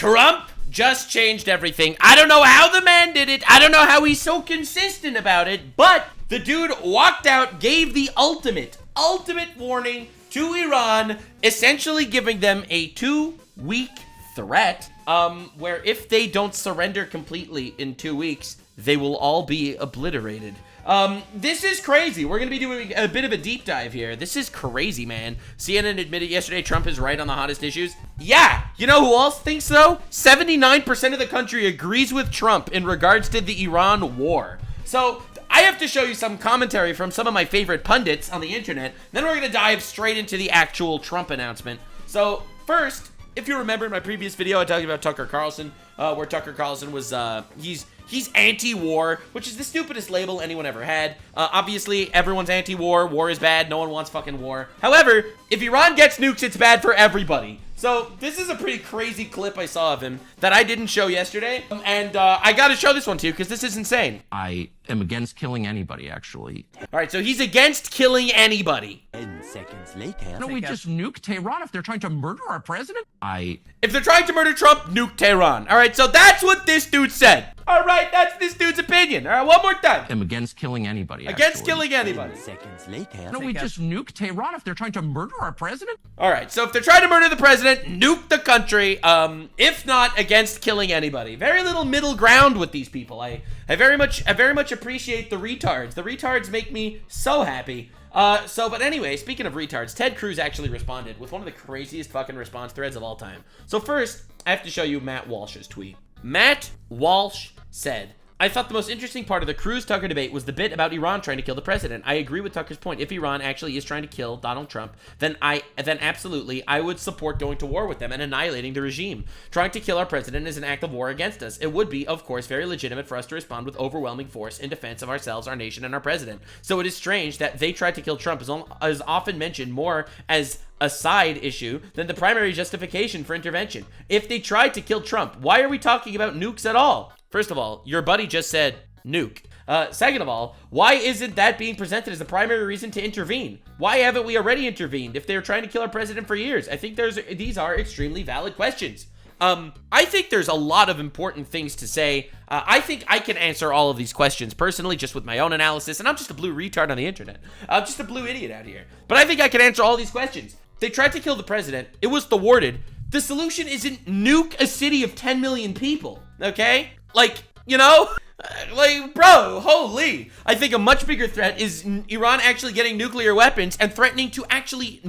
Trump just changed everything. I don't know how the man did it. I don't know how he's so consistent about it, but the dude walked out, gave the ultimate warning to Iran, essentially giving them a 2-week threat, where if they don't surrender completely in 2 weeks, they will all be obliterated. This is crazy. We're gonna be doing a bit of a deep dive here. This is crazy, man. CNN admitted yesterday Trump is right on the hottest issues. Yeah, you know who else thinks so? 79% of the country agrees with Trump in regards to the Iran war. So I have to show you some commentary from some of my favorite pundits on the internet. Then we're gonna dive straight into the actual Trump announcement. So first, if you remember in my previous video, I talked about Tucker Carlson, where Tucker Carlson was, he's anti-war, which is the stupidest label anyone ever had. Obviously, everyone's anti-war. War is bad. No one wants fucking war. However, if Iran gets nukes, it's bad for everybody. So this is a pretty crazy clip I saw of him that I didn't show yesterday. And I got to show this one to you because this is insane. I am against killing anybody, actually. All right, so he's against killing anybody. 10 seconds later. No, we just nuke Tehran if they're trying to murder our president? If they're trying to murder Trump, nuke Tehran. All right, so that's what this dude said. All right, that's this dude's opinion. All right, one more time. I'm against killing anybody, Against killing anybody. 10 seconds later. No, we just nuke Tehran if they're trying to murder our president? All right, so if they're trying to murder the president, nuke the country. If not, against killing anybody. Very little middle ground with these people. I very much appreciate the retards. The retards make me so happy. But anyway, speaking of retards, Ted Cruz actually responded with one of the craziest fucking response threads of all time. So first, I have to show you Matt Walsh's tweet. Matt Walsh said, I thought the most interesting part of the Cruz-Tucker debate was the bit about Iran trying to kill the president. I agree with Tucker's point. If Iran actually is trying to kill Donald Trump, then absolutely I would support going to war with them and annihilating the regime. Trying to kill our president is an act of war against us. It would be, of course, very legitimate for us to respond with overwhelming force in defense of ourselves, our nation, and our president. So it is strange that they tried to kill Trump is often mentioned more as a side issue than the primary justification for intervention. If they tried to kill Trump, why are we talking about nukes at all? First of all, your buddy just said nuke. Second of all, why isn't that being presented as the primary reason to intervene? Why haven't we already intervened if they were trying to kill our president for years? I think these are extremely valid questions. I think there's a lot of important things to say. I think I can answer all of these questions personally just with my own analysis, and I'm just a blue retard on the internet. I'm just a blue idiot out here. But I think I can answer all these questions. They tried to kill the president. It was thwarted. The solution isn't nuke a city of 10 million people, okay? Like, you know? Like, bro, holy. I think a much bigger threat is Iran actually getting nuclear weapons and threatening to actually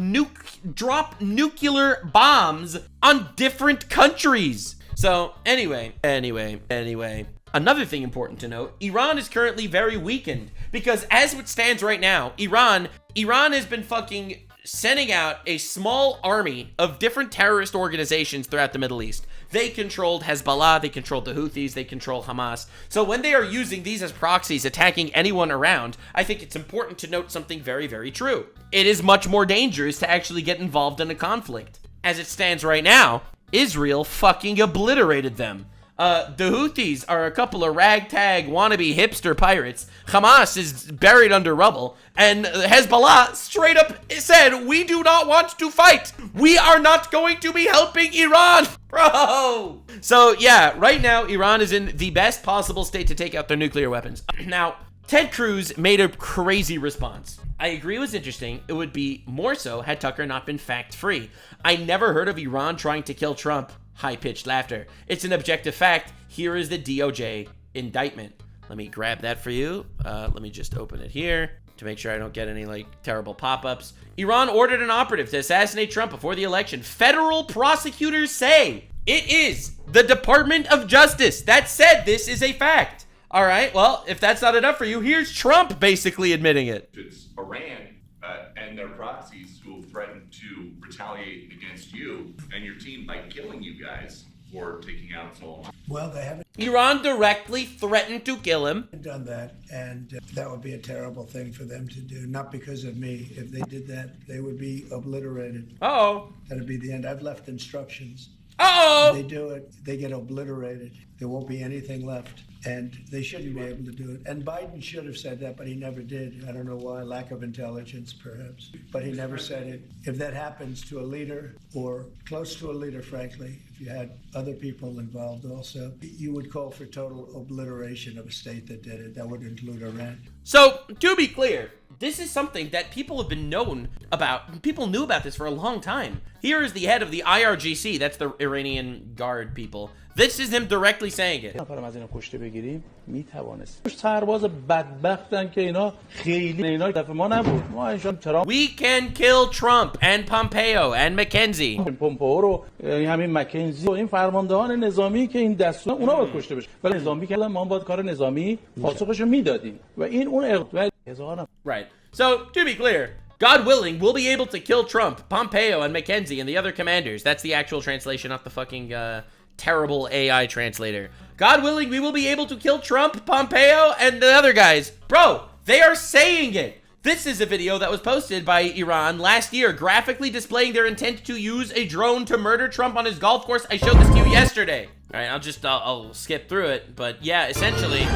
drop nuclear bombs on different countries. So, anyway. Another thing important to note, Iran is currently very weakened because as it stands right now, Iran has been fucking sending out a small army of different terrorist organizations throughout the Middle East. They controlled Hezbollah, they controlled the Houthis, they control Hamas. So when they are using these as proxies, attacking anyone around, I think it's important to note something very, very true. It is much more dangerous to actually get involved in a conflict. As it stands right now, Israel fucking obliterated them. The Houthis are a couple of ragtag wannabe hipster pirates. Hamas is buried under rubble. And Hezbollah straight up said, we do not want to fight. We are not going to be helping Iran. Bro. So yeah, right now, Iran is in the best possible state to take out their nuclear weapons. Now, Ted Cruz made a crazy response. I agree it was interesting. It would be more so had Tucker not been fact-free. I never heard of Iran trying to kill Trump. High-pitched laughter. It's an objective fact. Here is the DOJ indictment. Let me grab that for you. Let me just open it here to make sure I don't get any, like, terrible pop-ups. Iran ordered an operative to assassinate Trump before the election. Federal prosecutors say it is the Department of Justice that said this is a fact. All right, well, if that's not enough for you, here's Trump basically admitting it. It's Iran and their proxies who have threatened to retaliate against you and your team by killing you guys for taking out Solomon. Well, they haven't Iran directly threatened to kill him. done that, and that would be a terrible thing for them to do. Not because of me. If they did that, they would be obliterated. Uh-oh. That'd be the end. I've left instructions. Uh-oh. If they do it, they get obliterated. There won't be anything left. And they shouldn't be able to do it. And Biden should have said that, but he never did. I don't know why, lack of intelligence, perhaps. But he never said it. If that happens to a leader, or close to a leader, frankly, if you had other people involved also, you would call for total obliteration of a state that did it. That would include Iran. So, to be clear, this is something that people have been known about. People knew about this for a long time. Here is the head of the IRGC, that's the Iranian Guard people. This is him directly saying it. We can kill Trump and Pompeo and McKenzie. Right. So, to be clear, God willing, we'll be able to kill Trump, Pompeo, and McKenzie and the other commanders. That's the actual translation of the fucking terrible AI translator. God willing, we will be able to kill Trump, Pompeo, and the other guys. Bro, they are saying it. This is a video that was posted by Iran last year, graphically displaying their intent to use a drone to murder Trump on his golf course. I showed this to you yesterday. All right, I'll skip through it. But yeah, essentially,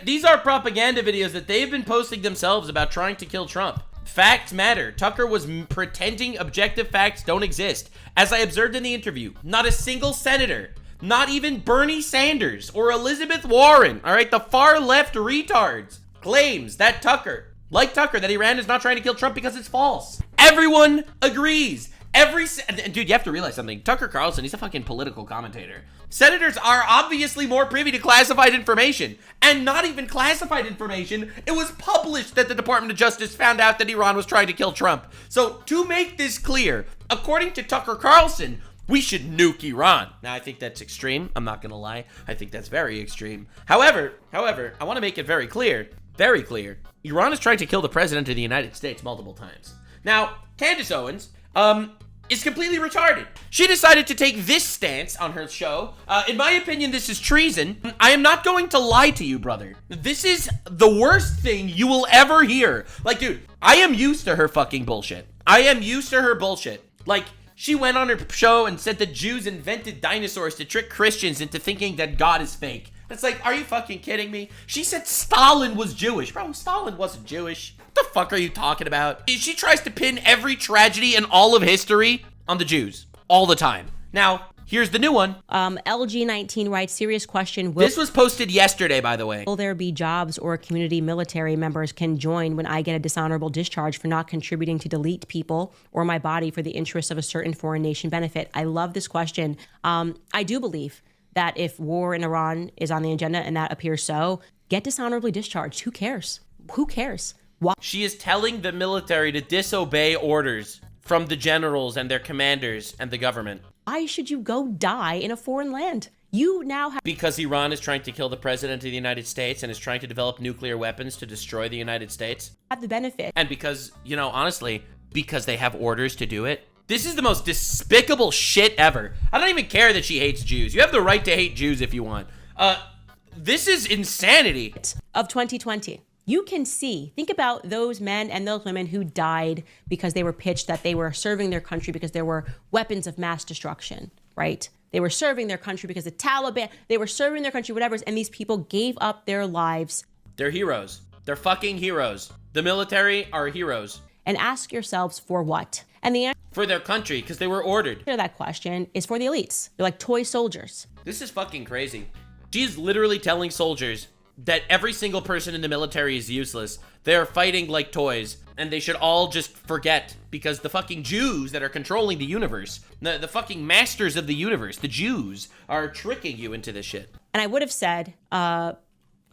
these are propaganda videos that they've been posting themselves about trying to kill Trump. Facts matter. Tucker was pretending objective facts don't exist. As I observed in the interview, not a single senator, not even Bernie Sanders or Elizabeth Warren, all right, the far left retards, claims that Tucker, that Iran is not trying to kill Trump because it's false. Everyone agrees. Dude, you have to realize something. Tucker Carlson, he's a fucking political commentator. Senators are obviously more privy to classified information. And not even classified information. It was published that the Department of Justice found out that Iran was trying to kill Trump. So, to make this clear, according to Tucker Carlson, we should nuke Iran. Now, I think that's extreme. I'm not gonna lie. I think that's very extreme. However, I want to make it very clear. Iran is trying to kill the president of the United States multiple times. Now, Candace Owens, is completely retarded. She decided to take this stance on her show. In my opinion, this is treason. I am not going to lie to you, brother. This is the worst thing you will ever hear. Like, dude, I am used to her fucking bullshit. I am used to her bullshit. Like, she went on her show and said that Jews invented dinosaurs to trick Christians into thinking that God is fake. It's like, are you fucking kidding me? She said Stalin was Jewish. Bro, Stalin wasn't Jewish. What the fuck are you talking about? She tries to pin every tragedy in all of history on the Jews. All the time. Now, here's the new one. LG19 writes, serious question. This was posted yesterday, by the way. Will there be jobs or community military members can join when I get a dishonorable discharge for not contributing to delete people or my body for the interests of a certain foreign nation benefit? I love this question. I do believe that if war in Iran is on the agenda, and that appears so, get dishonorably discharged. Who cares? Who cares? Why? She is telling the military to disobey orders from the generals and their commanders and the government. Why should you go die in a foreign land? You now have... Because Iran is trying to kill the president of the United States and is trying to develop nuclear weapons to destroy the United States. Have the benefit. And because, you know, honestly, because they have orders to do it. This is the most despicable shit ever. I don't even care that she hates Jews. You have the right to hate Jews if you want. This is insanity. Of 2020. You can see, think about those men and those women who died because they were pitched that they were serving their country because there were weapons of mass destruction, right? They were serving their country because the Taliban, they were serving their country, whatever, and these people gave up their lives. They're heroes. They're fucking heroes. The military are heroes. And ask yourselves for what? And the answer for their country, because they were ordered. To that question is for the elites. They're like toy soldiers. This is fucking crazy. She's literally telling soldiers that every single person in the military is useless. They're fighting like toys, and they should all just forget, because the fucking Jews that are controlling the universe, the fucking masters of the universe, the Jews, are tricking you into this shit. And I would have said a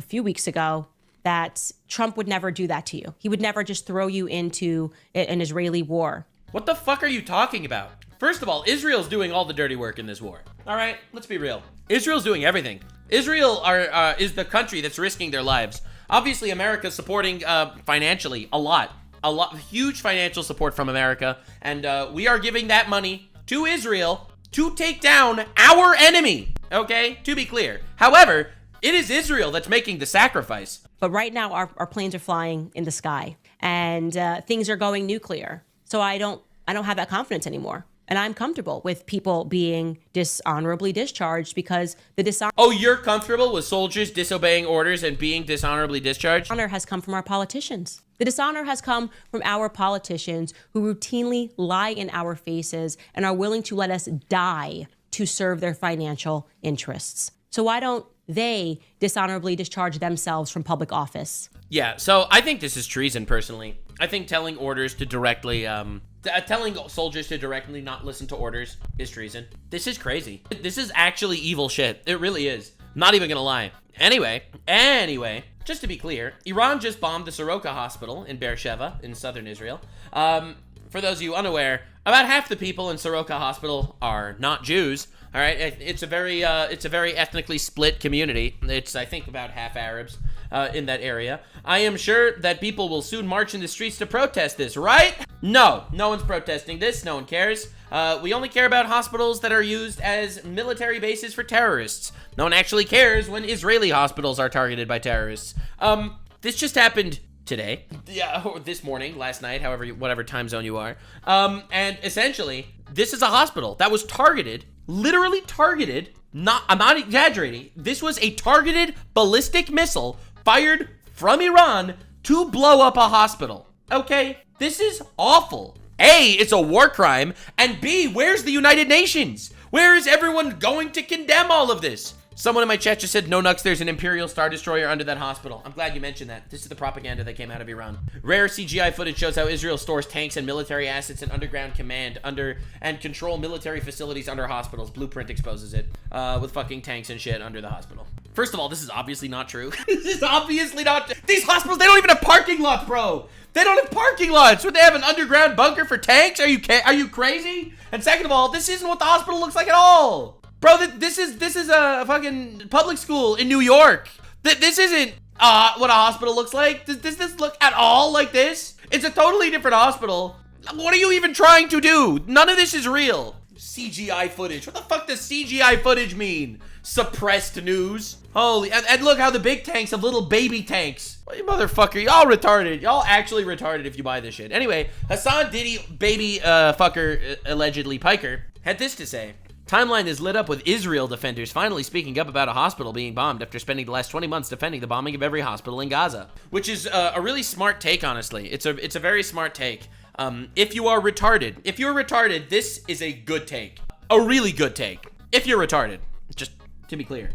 few weeks ago that Trump would never do that to you. He would never just throw you into an Israeli war. What the fuck are you talking about? First of all, Israel's doing all the dirty work in this war. All right, let's be real. Israel's doing everything. Israel is the country that's risking their lives. Obviously, America's supporting financially a lot, huge financial support from America, and we are giving that money to Israel to take down our enemy. Okay, to be clear. However, it is Israel that's making the sacrifice. But right now, our planes are flying in the sky, and things are going nuclear. So I don't have that confidence anymore. And I'm comfortable with people being dishonorably discharged because the Oh, you're comfortable with soldiers disobeying orders and being dishonorably discharged? Dishonor has come from our politicians. The dishonor has come from our politicians who routinely lie in our faces and are willing to let us die to serve their financial interests. So why don't they dishonorably discharge themselves from public office? Yeah, so I think this is treason, personally. I think telling orders to directly, telling soldiers to directly not listen to orders is treason. This is crazy. This is actually evil shit. It really is. Not even gonna lie. Anyway, just to be clear, Iran just bombed the Soroka hospital in Beersheba in southern Israel. For those of you unaware, about half the people in Soroka hospital are not Jews. All right, it's a very ethnically split community. It's, I think, about half Arabs in that area. I am sure that people will soon march in the streets to protest this, right? No one's protesting this. No one cares. We only care about hospitals that are used as military bases for terrorists. No one actually cares when Israeli hospitals are targeted by terrorists. This just happened today, or this morning, last night, whatever time zone you are. And essentially, this is a hospital that was targeted, literally targeted. I'm not exaggerating. This was a targeted ballistic missile fired from Iran to blow up a hospital. Okay, this is awful. A, it's a war crime, and B, where's the United Nations? Where is everyone going to condemn all of this? Someone in my chat just said, no Nux, there's an Imperial Star Destroyer under that hospital. I'm glad you mentioned that. This is the propaganda that came out of Iran. Rare CGI footage shows how Israel stores tanks and military assets in underground command and control military facilities under hospitals. Blueprint exposes it with fucking tanks and shit under the hospital. First of all, this is obviously not true. This is obviously not. These hospitals, they don't even have parking lots, bro. They don't have parking lots. Would they have an underground bunker for tanks? Are you crazy? And second of all, this isn't what the hospital looks like at all. Bro, this is a fucking public school in New York. This isn't what a hospital looks like. Does this look at all like this? It's a totally different hospital. What are you even trying to do? None of this is real. CGI footage. What the fuck does CGI footage mean? Suppressed news. Holy, and look how the big tanks have little baby tanks. Well, you motherfucker, y'all retarded. Y'all actually retarded if you buy this shit. Anyway, Hasan Diddy baby fucker, allegedly Piker, had this to say. Timeline is lit up with Israel defenders finally speaking up about a hospital being bombed after spending the last 20 months defending the bombing of every hospital in Gaza, which is a really smart take, honestly. It's a very smart take. If you're retarded, this is a good take. A really good take. If you're retarded, just to be clear.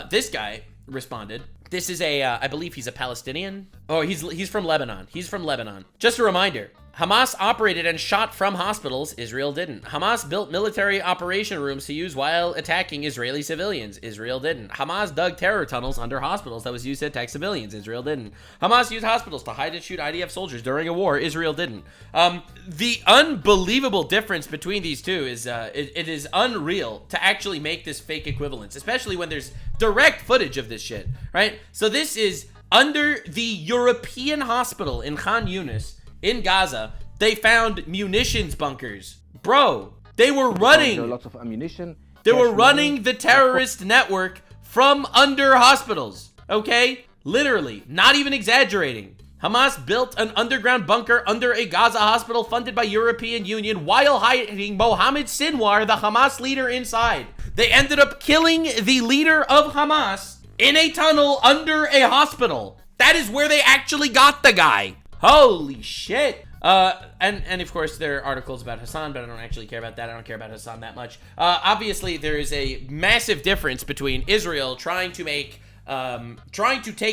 This guy responded. This is I believe he's a Palestinian. Oh, he's from Lebanon. He's from Lebanon. Just a reminder. Hamas operated and shot from hospitals. Israel didn't. Hamas built military operation rooms to use while attacking Israeli civilians. Israel didn't. Hamas dug terror tunnels under hospitals that was used to attack civilians. Israel didn't. Hamas used hospitals to hide and shoot IDF soldiers during a war. Israel didn't. The unbelievable difference between these two is it is unreal to actually make this fake equivalence, especially when there's direct footage of this shit, right? So this is under the European hospital in Khan Yunis. In Gaza, they found munitions bunkers. Bro, they were running. Lots of ammunition. They were running the terrorist network from under hospitals. Okay? Literally, not even exaggerating. Hamas built an underground bunker under a Gaza hospital funded by European Union while hiding Mohammed Sinwar, the Hamas leader, inside. They ended up killing the leader of Hamas in a tunnel under a hospital. That is where they actually got the guy. Holy shit. And of course there are articles about Hasan, but I don't actually care about that. I don't care about Hasan that much. Obviously there is a massive difference between Israel trying to take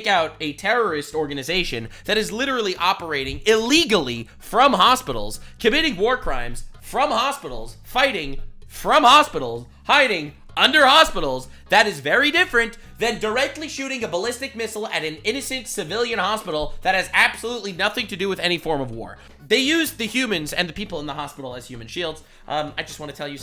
out a terrorist organization that is literally operating illegally from hospitals, committing war crimes from hospitals, fighting from hospitals, hiding under hospitals. That is very different than directly shooting a ballistic missile at an innocent civilian hospital that has absolutely nothing to do with any form of war. They used the humans and the people in the hospital as human shields. I just want to tell you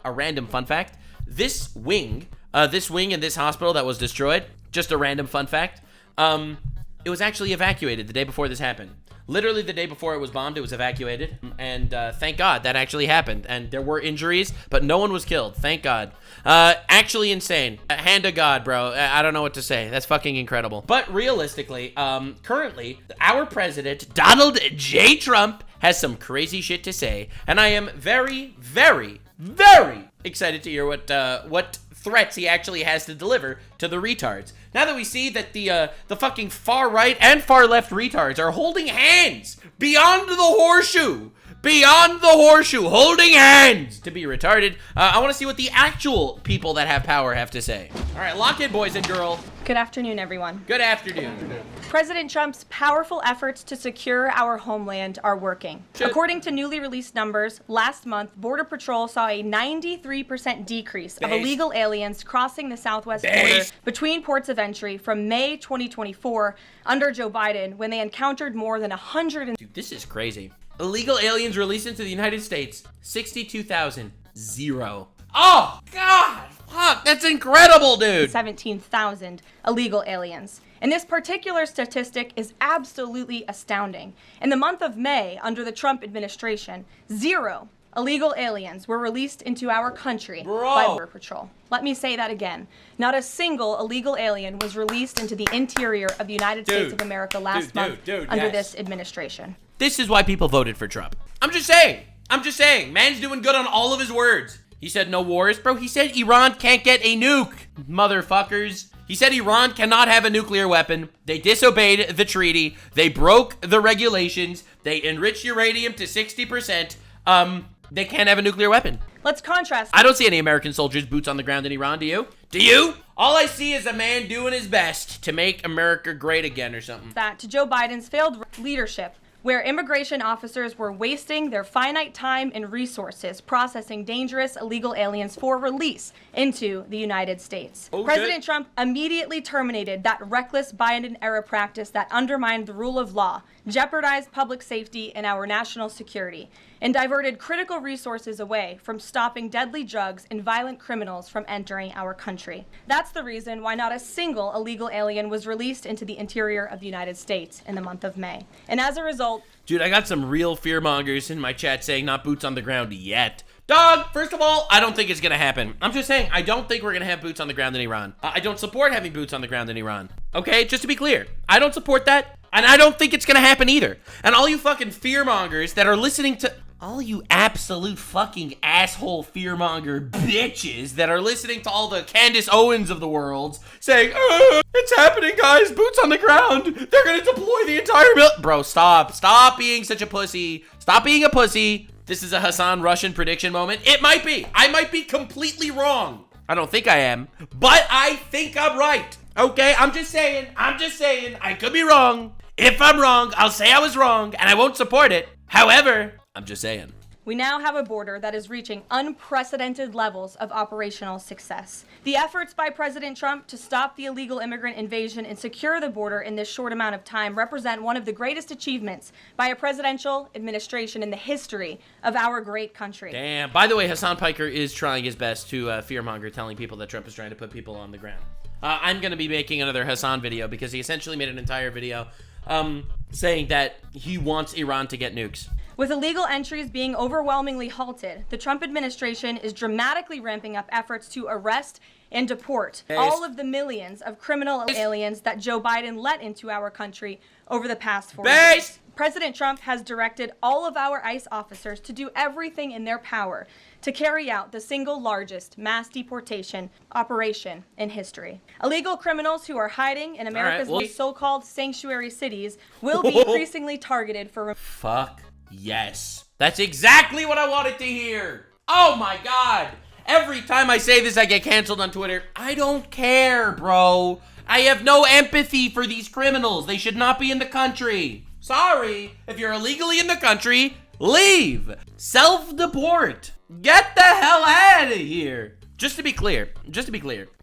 a random fun fact. This wing in this hospital that was destroyed, just a random fun fact, it was actually evacuated the day before this happened. Literally the day before it was bombed, it was evacuated, and thank God that actually happened. And there were injuries, but no one was killed. Thank God. Actually insane. Hand to God, bro. I don't know what to say. That's fucking incredible. But realistically, currently, our president, Donald J. Trump, has some crazy shit to say, and I am very, very, very excited to hear what threats he actually has to deliver to the retards. Now that we see that the fucking far right and far left retards are holding hands beyond the horseshoe, beyond the horseshoe, holding hands to be retarded. I want to see what the actual people that have power have to say. All right, lock in, boys and girls. Good afternoon, everyone. Good afternoon. President Trump's powerful efforts to secure our homeland are working. According to newly released numbers, last month, Border Patrol saw a 93% decrease of illegal aliens crossing the southwest border between ports of entry from May 2024 under Joe Biden, when they encountered more than 100. Dude, this is crazy. Illegal aliens released into the United States, 62,000. 0. Oh, God. Fuck, that's incredible, dude. 17,000 illegal aliens. And this particular statistic is absolutely astounding. In the month of May, under the Trump administration, 0 illegal aliens were released into our country by Border Patrol. Let me say that again. Not a single illegal alien was released into the interior of the United States of America last month under this administration. This is why people voted for Trump. I'm just saying. Man's doing good on all of his words. He said no wars, bro. He said Iran can't get a nuke, motherfuckers. He said Iran cannot have a nuclear weapon. They disobeyed the treaty. They broke the regulations. They enriched uranium to 60%. They can't have a nuclear weapon. Let's contrast. I don't see any American soldiers boots on the ground in Iran, do you? Do you? All I see is a man doing his best to make America great again or something. That to Joe Biden's failed leadership, where immigration officers were wasting their finite time and resources processing dangerous illegal aliens for release into the United States. President Trump immediately terminated that reckless Biden-era practice that undermined the rule of law, jeopardized public safety and our national security, and diverted critical resources away from stopping deadly drugs and violent criminals from entering our country. That's the reason why not a single illegal alien was released into the interior of the United States in the month of May. And as a result... Dude, I got some real fearmongers in my chat saying not boots on the ground yet. Dog, first of all, I don't think it's gonna happen. I'm just saying, I don't think we're gonna have boots on the ground in Iran. I don't support having boots on the ground in Iran. Okay, just to be clear, I don't support that, and I don't think it's gonna happen either. And all you fucking fearmongers that are listening to... All you absolute fucking asshole fearmonger bitches that are listening to all the Candace Owens of the world saying, it's happening, guys, boots on the ground. They're gonna deploy the entire Bro, stop. Stop being such a pussy. Stop being a pussy. This is a Hasan Russian prediction moment. It might be. I might be completely wrong. I don't think I am, but I think I'm right. Okay, I'm just saying. I could be wrong. If I'm wrong, I'll say I was wrong, and I won't support it. However, I'm just saying. We now have a border that is reaching unprecedented levels of operational success. The efforts by President Trump to stop the illegal immigrant invasion and secure the border in this short amount of time represent one of the greatest achievements by a presidential administration in the history of our great country. Damn. By the way, Hasan Piker is trying his best to fearmonger, telling people that Trump is trying to put people on the ground. I'm going to be making another Hasan video because he essentially made an entire video saying that he wants Iran to get nukes. With illegal entries being overwhelmingly halted, the Trump administration is dramatically ramping up efforts to arrest and deport all of the millions of criminal aliens that Joe Biden let into our country over the past 4 years. President Trump has directed all of our ICE officers to do everything in their power to carry out the single largest mass deportation operation in history. Illegal criminals who are hiding in America's so-called sanctuary cities will be increasingly targeted for... Fuck yes. That's exactly what I wanted to hear. Oh my God. Every time I say this, I get canceled on Twitter. I don't care, bro. I have no empathy for these criminals. They should not be in the country. Sorry. If you're illegally in the country, leave. Self-deport. Get the hell out of here. Just to be clear,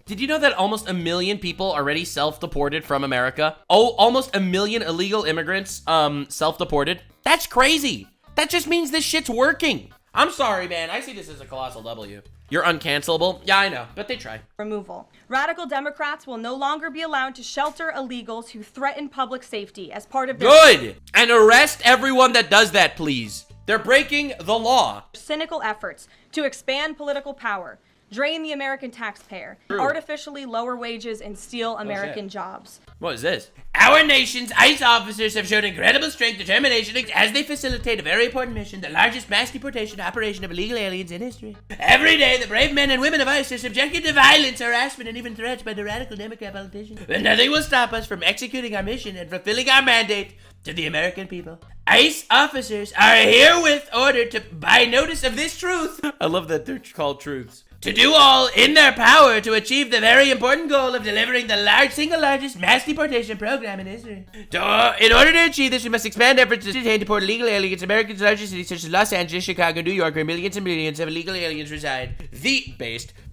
did you know that almost 1 million people already self-deported from America? Oh, almost 1 million illegal immigrants self-deported? That's crazy. That just means this shit's working. I'm sorry, man. I see this as a colossal W. You're uncancelable? Yeah, I know, but they try. Removal. Radical Democrats will no longer be allowed to shelter illegals who threaten public safety as part of their... Good! And arrest everyone that does that, please. They're breaking the law. Cynical efforts to expand political power. drain the American taxpayer, artificially lower wages, and steal American jobs. What is this? Our nation's ICE officers have shown incredible strength and determination as they facilitate a very important mission, the largest mass deportation operation of illegal aliens in history. Every day, the brave men and women of ICE are subjected to violence, harassment, and even threats by the radical Democrat politicians. But nothing will stop us from executing our mission and fulfilling our mandate to the American people. ICE officers are herewith ordered to, by notice of this truth, I love that they're called truths, to do all in their power to achieve the very important goal of delivering the single largest mass deportation program in history. In order to achieve this, we must expand efforts to detain and deport illegal aliens. Americans in larger cities such as Los Angeles, Chicago, New York, where millions and millions of illegal aliens reside.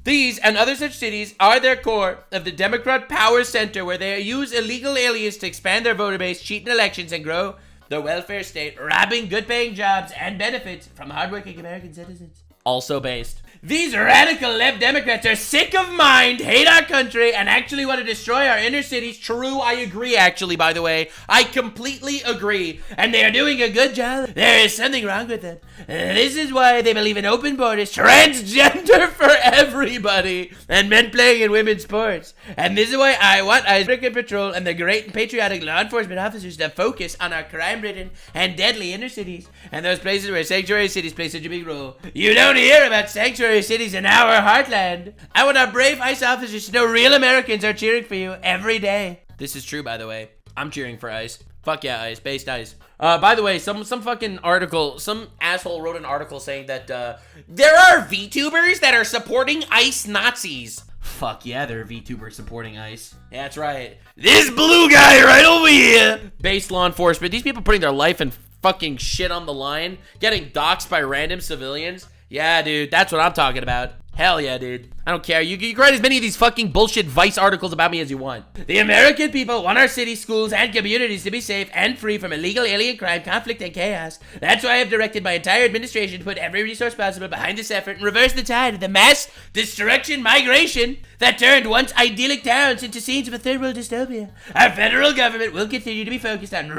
These and other such cities are their core of the Democrat power center, where they use illegal aliens to expand their voter base, cheat in elections, and grow the welfare state, robbing good-paying jobs and benefits from hardworking American citizens. Also based. These radical left Democrats are sick of mind, hate our country, and actually want to destroy our inner cities. True, I agree, actually, by the way. I completely agree. And they are doing a good job. There is something wrong with them. This is why they believe in open borders, transgender for everybody, and men playing in women's sports. And this is why I want American Patrol and the great and patriotic law enforcement officers to focus on our crime-ridden and deadly inner cities, and those places where sanctuary cities play such a big role. You don't hear about sanctuary cities in our heartland. I want our brave ICE officers to know real Americans are cheering for you every day. This is true, by the way. I'm cheering for ICE. Fuck yeah, ICE. Based ICE. By the way, some fucking article, some asshole wrote an article saying that there are VTubers that are supporting ICE Nazis. Fuck yeah, they're VTubers supporting ICE. Yeah, that's right. This blue guy right over here. Base law enforcement. These people putting their life and fucking shit on the line, getting doxxed by random civilians. Yeah, dude, that's what I'm talking about. Hell yeah, dude. I don't care. You can write as many of these fucking bullshit Vice articles about me as you want. The American people want our cities, schools, and communities to be safe and free from illegal alien crime, conflict, and chaos. That's why I've directed my entire administration to put every resource possible behind this effort and reverse the tide of the mass destruction migration that turned once idyllic towns into scenes of a third world dystopia. Our federal government will continue to be focused on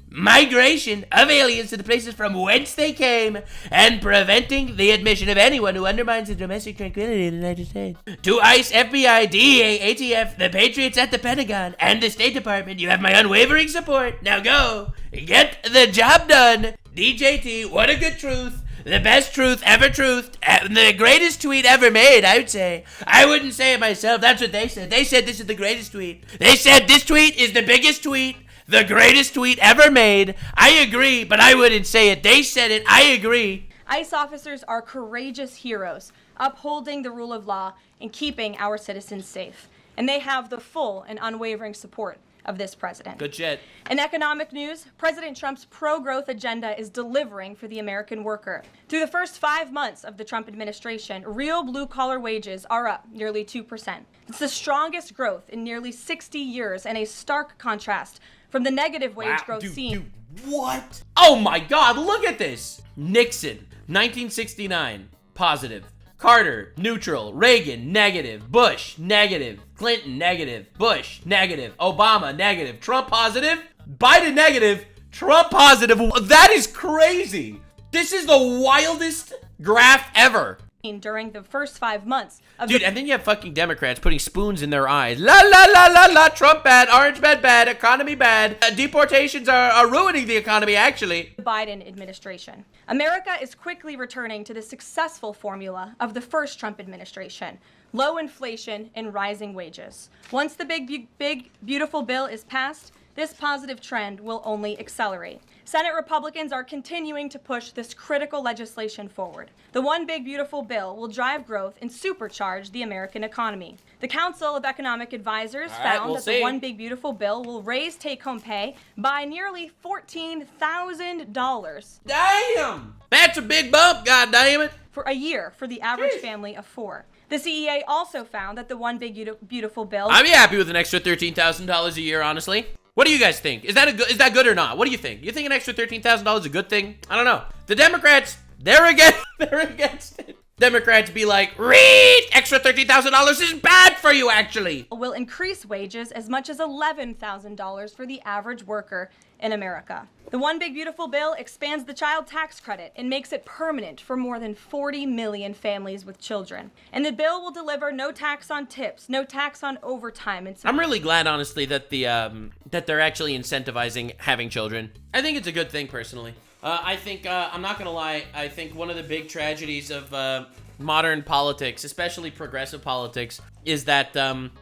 migration of aliens to the places from whence they came and preventing the admission of anyone who undermines the domestic tranquility of the United States. To ICE, FBI, DEA, ATF, the Patriots at the Pentagon, and the State Department, you have my unwavering support. Now go, get the job done. DJT, what a good truth. The best truth ever truthed. The greatest tweet ever made, I would say. I wouldn't say it myself. That's what they said. They said this is the greatest tweet. They said this tweet is the biggest tweet. The greatest tweet ever made. I agree, but I wouldn't say it. They said it. I agree. ICE officers are courageous heroes, upholding the rule of law and keeping our citizens safe. And they have the full and unwavering support of this president. Good shit. In economic news, President Trump's pro-growth agenda is delivering for the American worker. Through the first 5 months of the Trump administration, real blue-collar wages are up nearly 2%. It's the strongest growth in nearly 60 years and a stark contrast from the negative wage growth seen. What? Oh my God, look at this. Nixon, 1969, positive. Carter, neutral. Reagan, negative. Bush, negative. Clinton, negative. Bush, negative. Obama, negative. Trump, positive. Biden, negative. Trump, positive. That is crazy. This is the wildest graph ever. During the first 5 months of Dude, and then you have fucking Democrats putting spoons in their eyes. La la la la la, Trump bad, orange bad, economy bad. Deportations are ruining the economy, actually. the Biden administration. America is quickly returning to the successful formula of the first Trump administration: low inflation and rising wages. Once the big beautiful bill is passed, this positive trend will only accelerate. Senate Republicans are continuing to push this critical legislation forward. The One Big Beautiful Bill will drive growth and supercharge the American economy. The Council of Economic Advisors found that the One Big Beautiful Bill will raise take-home pay by nearly $14,000. Damn! That's a big bump, goddammit! For a year for the average family of 4. The CEA also found that the One Big Beautiful Bill... I'd be happy with an extra $13,000 a year, honestly. What do you guys think? Is that good or not? What do you think? You think an extra $13,000 is a good thing? I don't know. The Democrats, they're against it. Democrats be like, read, extra $13,000 is bad for you, actually. Will increase wages as much as $11,000 for the average worker in America. The One Big Beautiful Bill expands the child tax credit and makes it permanent for more than 40 million families with children. And the bill will deliver no tax on tips, no tax on overtime. And I'm really glad, honestly, that that they're actually incentivizing having children. I think it's a good thing, personally. I think, I'm not gonna lie, I think one of the big tragedies of modern politics, especially progressive politics, is that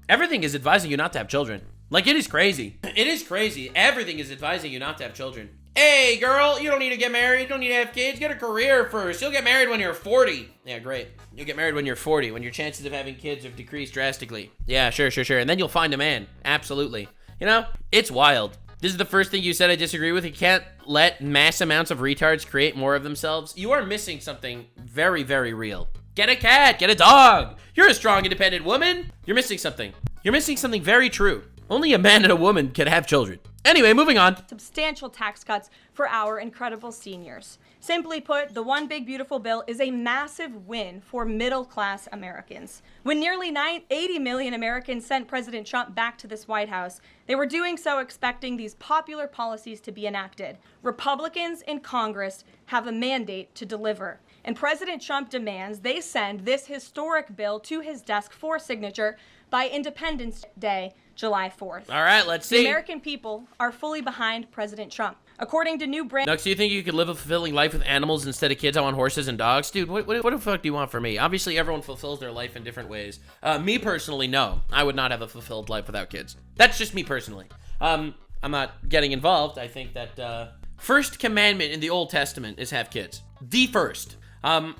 everything is advising you not to have children. Like, it is crazy. It is crazy. Everything is advising you not to have children. Hey, girl, you don't need to get married. You don't need to have kids. Get a career first. You'll get married when you're 40. Yeah, great. You'll get married when you're 40, when your chances of having kids have decreased drastically. Yeah, sure. And then you'll find a man. Absolutely. You know, it's wild. This is the first thing you said I disagree with. You can't let mass amounts of retards create more of themselves. You are missing something very, very real. Get a cat. Get a dog. You're a strong, independent woman. You're missing something. You're missing something very true. Only a man and a woman can have children. Anyway, moving on. Substantial tax cuts for our incredible seniors. Simply put, the One Big Beautiful Bill is a massive win for middle-class Americans. When nearly 80 million Americans sent President Trump back to this White House, they were doing so expecting these popular policies to be enacted. Republicans in Congress have a mandate to deliver. And President Trump demands they send this historic bill to his desk for signature by Independence Day, July 4th. All right, let's see. The American people are fully behind President Trump. According to new brand... Nux, do you think you could live a fulfilling life with animals instead of kids on horses and dogs? Dude, what the fuck do you want from me? Obviously, everyone fulfills their life in different ways. Me personally, no. I would not have a fulfilled life without kids. That's just me personally. I'm not getting involved. I think that first commandment in the Old Testament is have kids. The first. I'm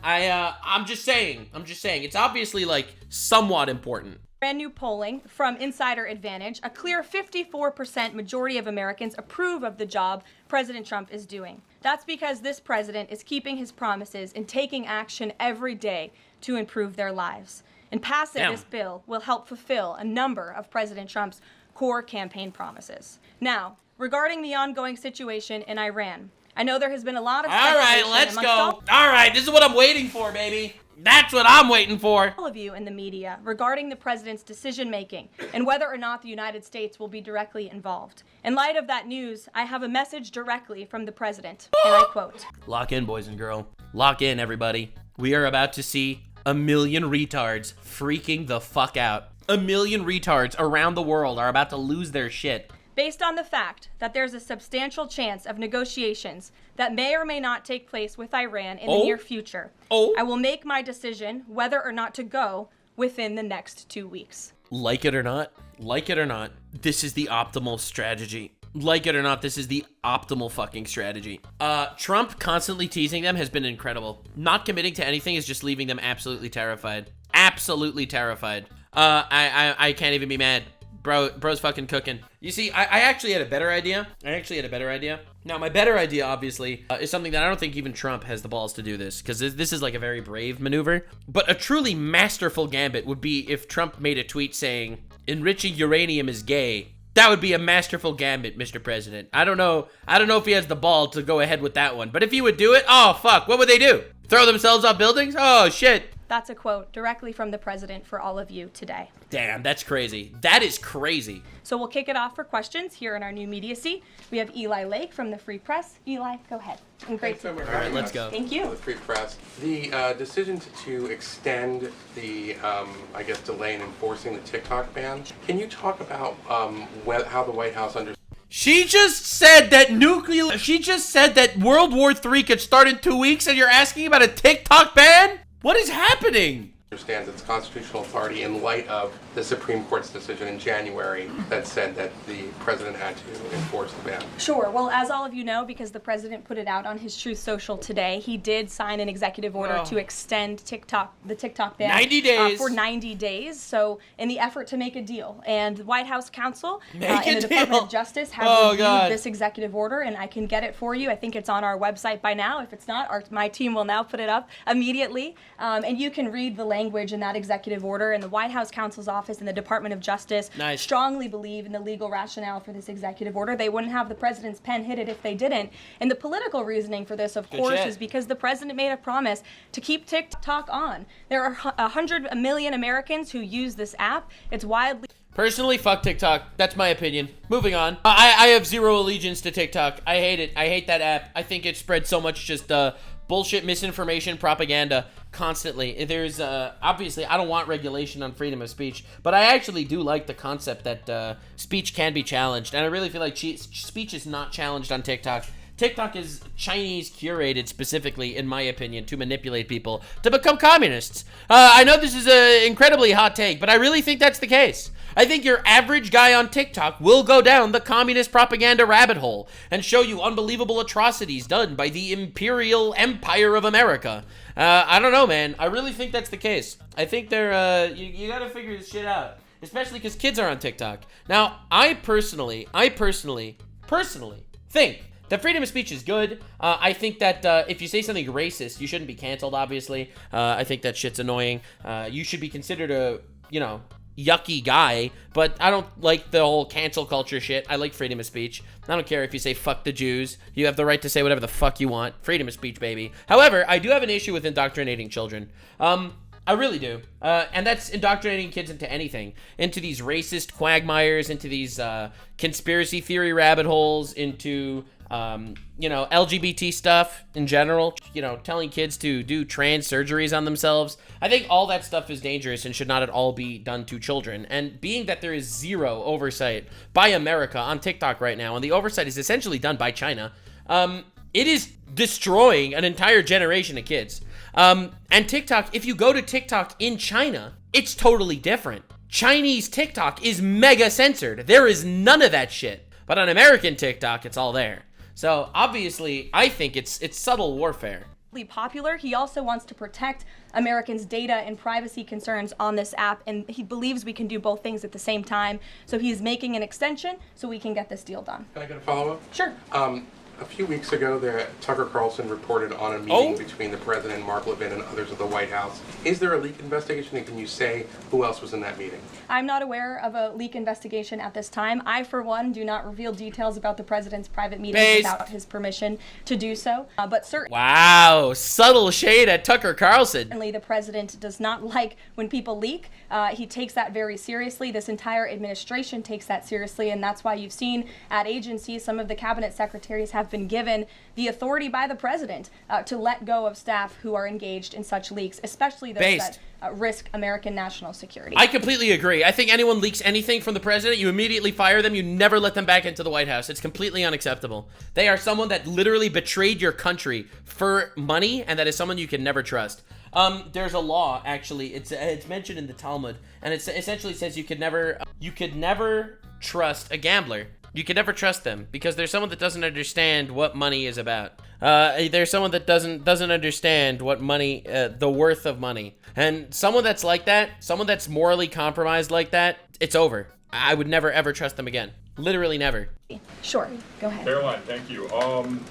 just saying. It's obviously, like, somewhat important. Brand new polling from Insider Advantage, a clear 54% majority of Americans approve of the job President Trump is doing. That's because this president is keeping his promises and taking action every day to improve their lives. And passing this bill will help fulfill a number of President Trump's core campaign promises. Now, regarding the ongoing situation in Iran, I know there has been a lot of speculation. All right, let's go. All right, this is what I'm waiting for, baby. That's what I'm waiting for. All of you in the media regarding the president's decision-making and whether or not the United States will be directly involved. In light of that news, I have a message directly from the president, and I quote. Lock in, boys and girls. Lock in, everybody. We are about to see a million retards freaking the fuck out. A million retards around the world are about to lose their shit. Based on the fact that there's a substantial chance of negotiations that may or may not take place with Iran in the near future, I will make my decision whether or not to go within the next 2 weeks. Like it or not, this is the optimal strategy. Like it or not, this is the optimal fucking strategy. Trump constantly teasing them has been incredible. Not committing to anything is just leaving them absolutely terrified. Absolutely terrified. I can't even be mad. Bro's fucking cooking. You see, I actually had a better idea. Now, my better idea, obviously, is something that I don't think even Trump has the balls to do this, because this is like a very brave maneuver. But a truly masterful gambit would be if Trump made a tweet saying, enriching uranium is gay. That would be a masterful gambit, Mr. President. I don't know if he has the ball to go ahead with that one. But if he would do it, oh, fuck, what would they do? Throw themselves off buildings? Oh, shit. That's a quote directly from the president for all of you today. Damn, that's crazy. That is crazy. So we'll kick it off for questions here in our new media seat. We have Eli Lake from the Free Press. Eli, go ahead. And great to All right, let's go. Thank you. The Free Press. The decision to extend the, delay in enforcing the TikTok ban. Can you talk about how the White House understands? She just said that World War III could start in 2 weeks, and you're asking about a TikTok ban? What is happening? Understands its constitutional authority in light of the Supreme Court's decision in January that said that the president had to enforce the ban. Sure. Well, as all of you know, because the president put it out on his Truth Social today, he did sign an executive order to extend the TikTok ban 90 days. For 90 days. So in the effort to make a deal. And the White House counsel and the Department of Justice have reviewed this executive order, and I can get it for you. I think it's on our website by now. If it's not, my team will now put it up immediately. And you can read the language language in that executive order, and the White House counsel's office and the Department of Justice strongly believe in the legal rationale for this executive order. They wouldn't have the president's pen hit it if they didn't. And the political reasoning for this, of course, is because the president made a promise to keep TikTok on. There are 100 million Americans who use this app. It's widely... Personally, fuck TikTok. That's my opinion. Moving on. I have zero allegiance to TikTok. I hate it. I hate that app. I think it spreads so much just bullshit, misinformation, propaganda constantly. There's obviously, I don't want regulation on freedom of speech, but I actually do like the concept that speech can be challenged, and I really feel like speech is not challenged on TikTok. TikTok is Chinese curated specifically, in my opinion, to manipulate people to become communists. I know this is an incredibly hot take, but I really think that's the case. I think your average guy on TikTok will go down the communist propaganda rabbit hole and show you unbelievable atrocities done by the imperial empire of America. I don't know, man. I really think that's the case. I think they're, you gotta figure this shit out, especially because kids are on TikTok. Now, I personally think that freedom of speech is good. I think that if you say something racist, you shouldn't be canceled, obviously. I think that shit's annoying. You should be considered a, yucky guy, but I don't like the whole cancel culture shit. I like freedom of speech. I don't care if you say fuck the Jews. You have the right to say whatever the fuck you want. Freedom of speech, baby. However, I do have an issue with indoctrinating children. I really do. And that's indoctrinating kids into anything. Into these racist quagmires, into these conspiracy theory rabbit holes, into LGBT stuff in general, telling kids to do trans surgeries on themselves. I think all that stuff is dangerous and should not at all be done to children. And being that there is zero oversight by America on TikTok right now, and the oversight is essentially done by China, it is destroying an entire generation of kids. And TikTok, if you go to TikTok in China, it's totally different. Chinese TikTok is mega censored. There is none of that shit. But on American TikTok, it's all there. So obviously, I think it's subtle warfare. Popular. He also wants to protect Americans' data and privacy concerns on this app, and he believes we can do both things at the same time. So he's making an extension so we can get this deal done. Can I get a follow-up? Sure. A few weeks ago, Tucker Carlson reported on a meeting between the president, Mark Levin, and others at the White House. Is there a leak investigation, and can you say who else was in that meeting? I'm not aware of a leak investigation at this time. I, for one, do not reveal details about the president's private meetings without his permission to do so. But certainly... Wow, subtle shade at Tucker Carlson. Certainly, the president does not like when people leak. He takes that very seriously. This entire administration takes that seriously, and that's why you've seen at agencies some of the cabinet secretaries have been given the authority by the president to let go of staff who are engaged in such leaks, especially those that risk American national security. I completely agree. I think anyone leaks anything from the president, you immediately fire them. You never let them back into the White House. It's completely unacceptable. They are someone that literally betrayed your country for money, and that is someone you can never trust. There's a law, actually. It's mentioned in the Talmud, and it essentially says you could never trust a gambler. You can never trust them because there's someone that doesn't understand what money is about. There's someone that doesn't understand what money, the worth of money. And someone that's like that, someone that's morally compromised like that, it's over. I would never ever trust them again. Literally never. Sure, go ahead. Caroline, thank you.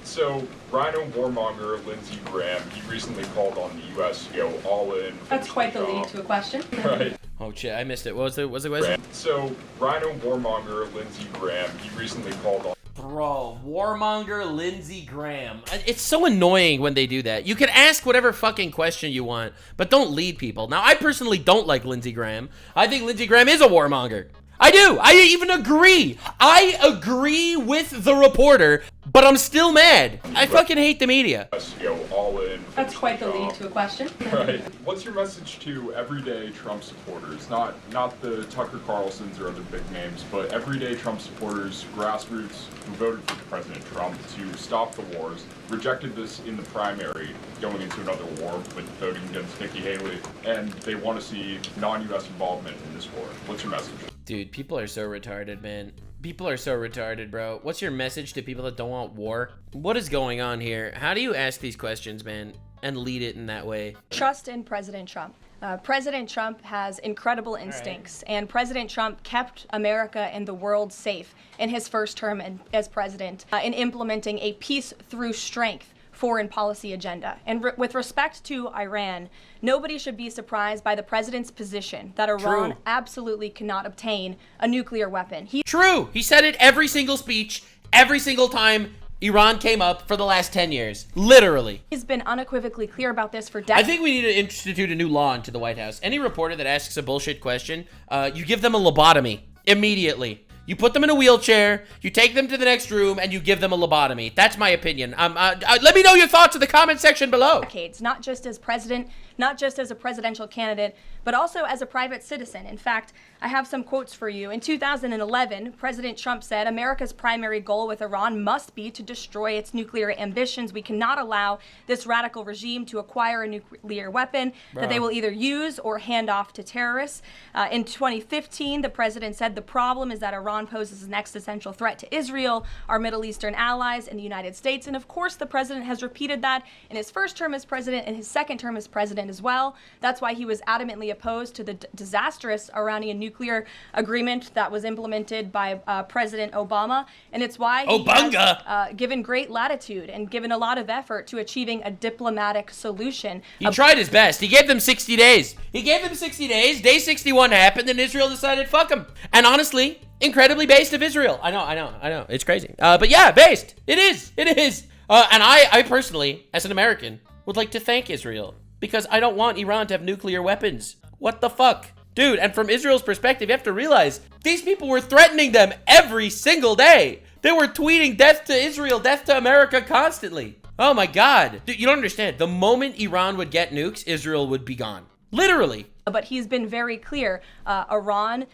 So Rhino warmonger Lindsey Graham, he recently called on the U.S. to go all in. That's quite the lead to a question. Right. Oh shit, I missed it. What was the question? So Rhino warmonger Lindsey Graham, he recently called on. Bro, warmonger Lindsey Graham. It's so annoying when they do that. You can ask whatever fucking question you want, but don't lead people. Now, I personally don't like Lindsey Graham. I think Lindsey Graham is a warmonger. I do. I even agree. I agree with the reporter, but I'm still mad. I fucking hate the media. Go all in. That's quite the lead to a question. Right. What's your message to everyday Trump supporters? Not the Tucker Carlsons or other big names, but everyday Trump supporters, grassroots who voted for President Trump to stop the wars, rejected this in the primary, going into another war, but voting against Nikki Haley, and they want to see non-U.S. involvement in this war. What's your message? Dude, people are so retarded, man. People are so retarded, bro. What's your message to people that don't want war? What is going on here? How do you ask these questions, man, and lead it in that way? Trust in President Trump. President Trump has incredible instincts, and President Trump kept America and the world safe in his first term as president in implementing a peace through strength foreign policy agenda. And with respect to Iran, nobody should be surprised by the president's position that Iran absolutely cannot obtain a nuclear weapon. True. He said it every single speech, every single time Iran came up for the last 10 years. Literally. He's been unequivocally clear about this for decades. I think we need to institute a new law into the White House. Any reporter that asks a bullshit question, you give them a lobotomy immediately. You put them in a wheelchair, you take them to the next room, and you give them a lobotomy. That's my opinion. Let me know your thoughts in the comment section below. Decades, not just as president, not just as a presidential candidate, but also as a private citizen. In fact, I have some quotes for you. In 2011, President Trump said, America's primary goal with Iran must be to destroy its nuclear ambitions. We cannot allow this radical regime to acquire a nuclear weapon that they will either use or hand off to terrorists. In 2015, the president said the problem is that Iran poses an existential threat to Israel, our Middle Eastern allies, and the United States. And of course, the president has repeated that in his first term as president and his second term as president as well. That's why he was adamantly opposed to the disastrous Iranian nuclear agreement that was implemented by President Obama. And it's why he has given great latitude and given a lot of effort to achieving a diplomatic solution. He tried his best. He gave them 60 days. He gave them 60 days. Day 61 happened, and Israel decided, fuck him. And honestly, incredibly based of Israel. I know. It's crazy. But yeah, based. It is. And I personally, as an American, would like to thank Israel because I don't want Iran to have nuclear weapons. What the fuck? Dude, and from Israel's perspective, you have to realize these people were threatening them every single day. They were tweeting death to Israel, death to America constantly. Oh my God. Dude, you don't understand. The moment Iran would get nukes, Israel would be gone. Literally. But he's been very clear. Iran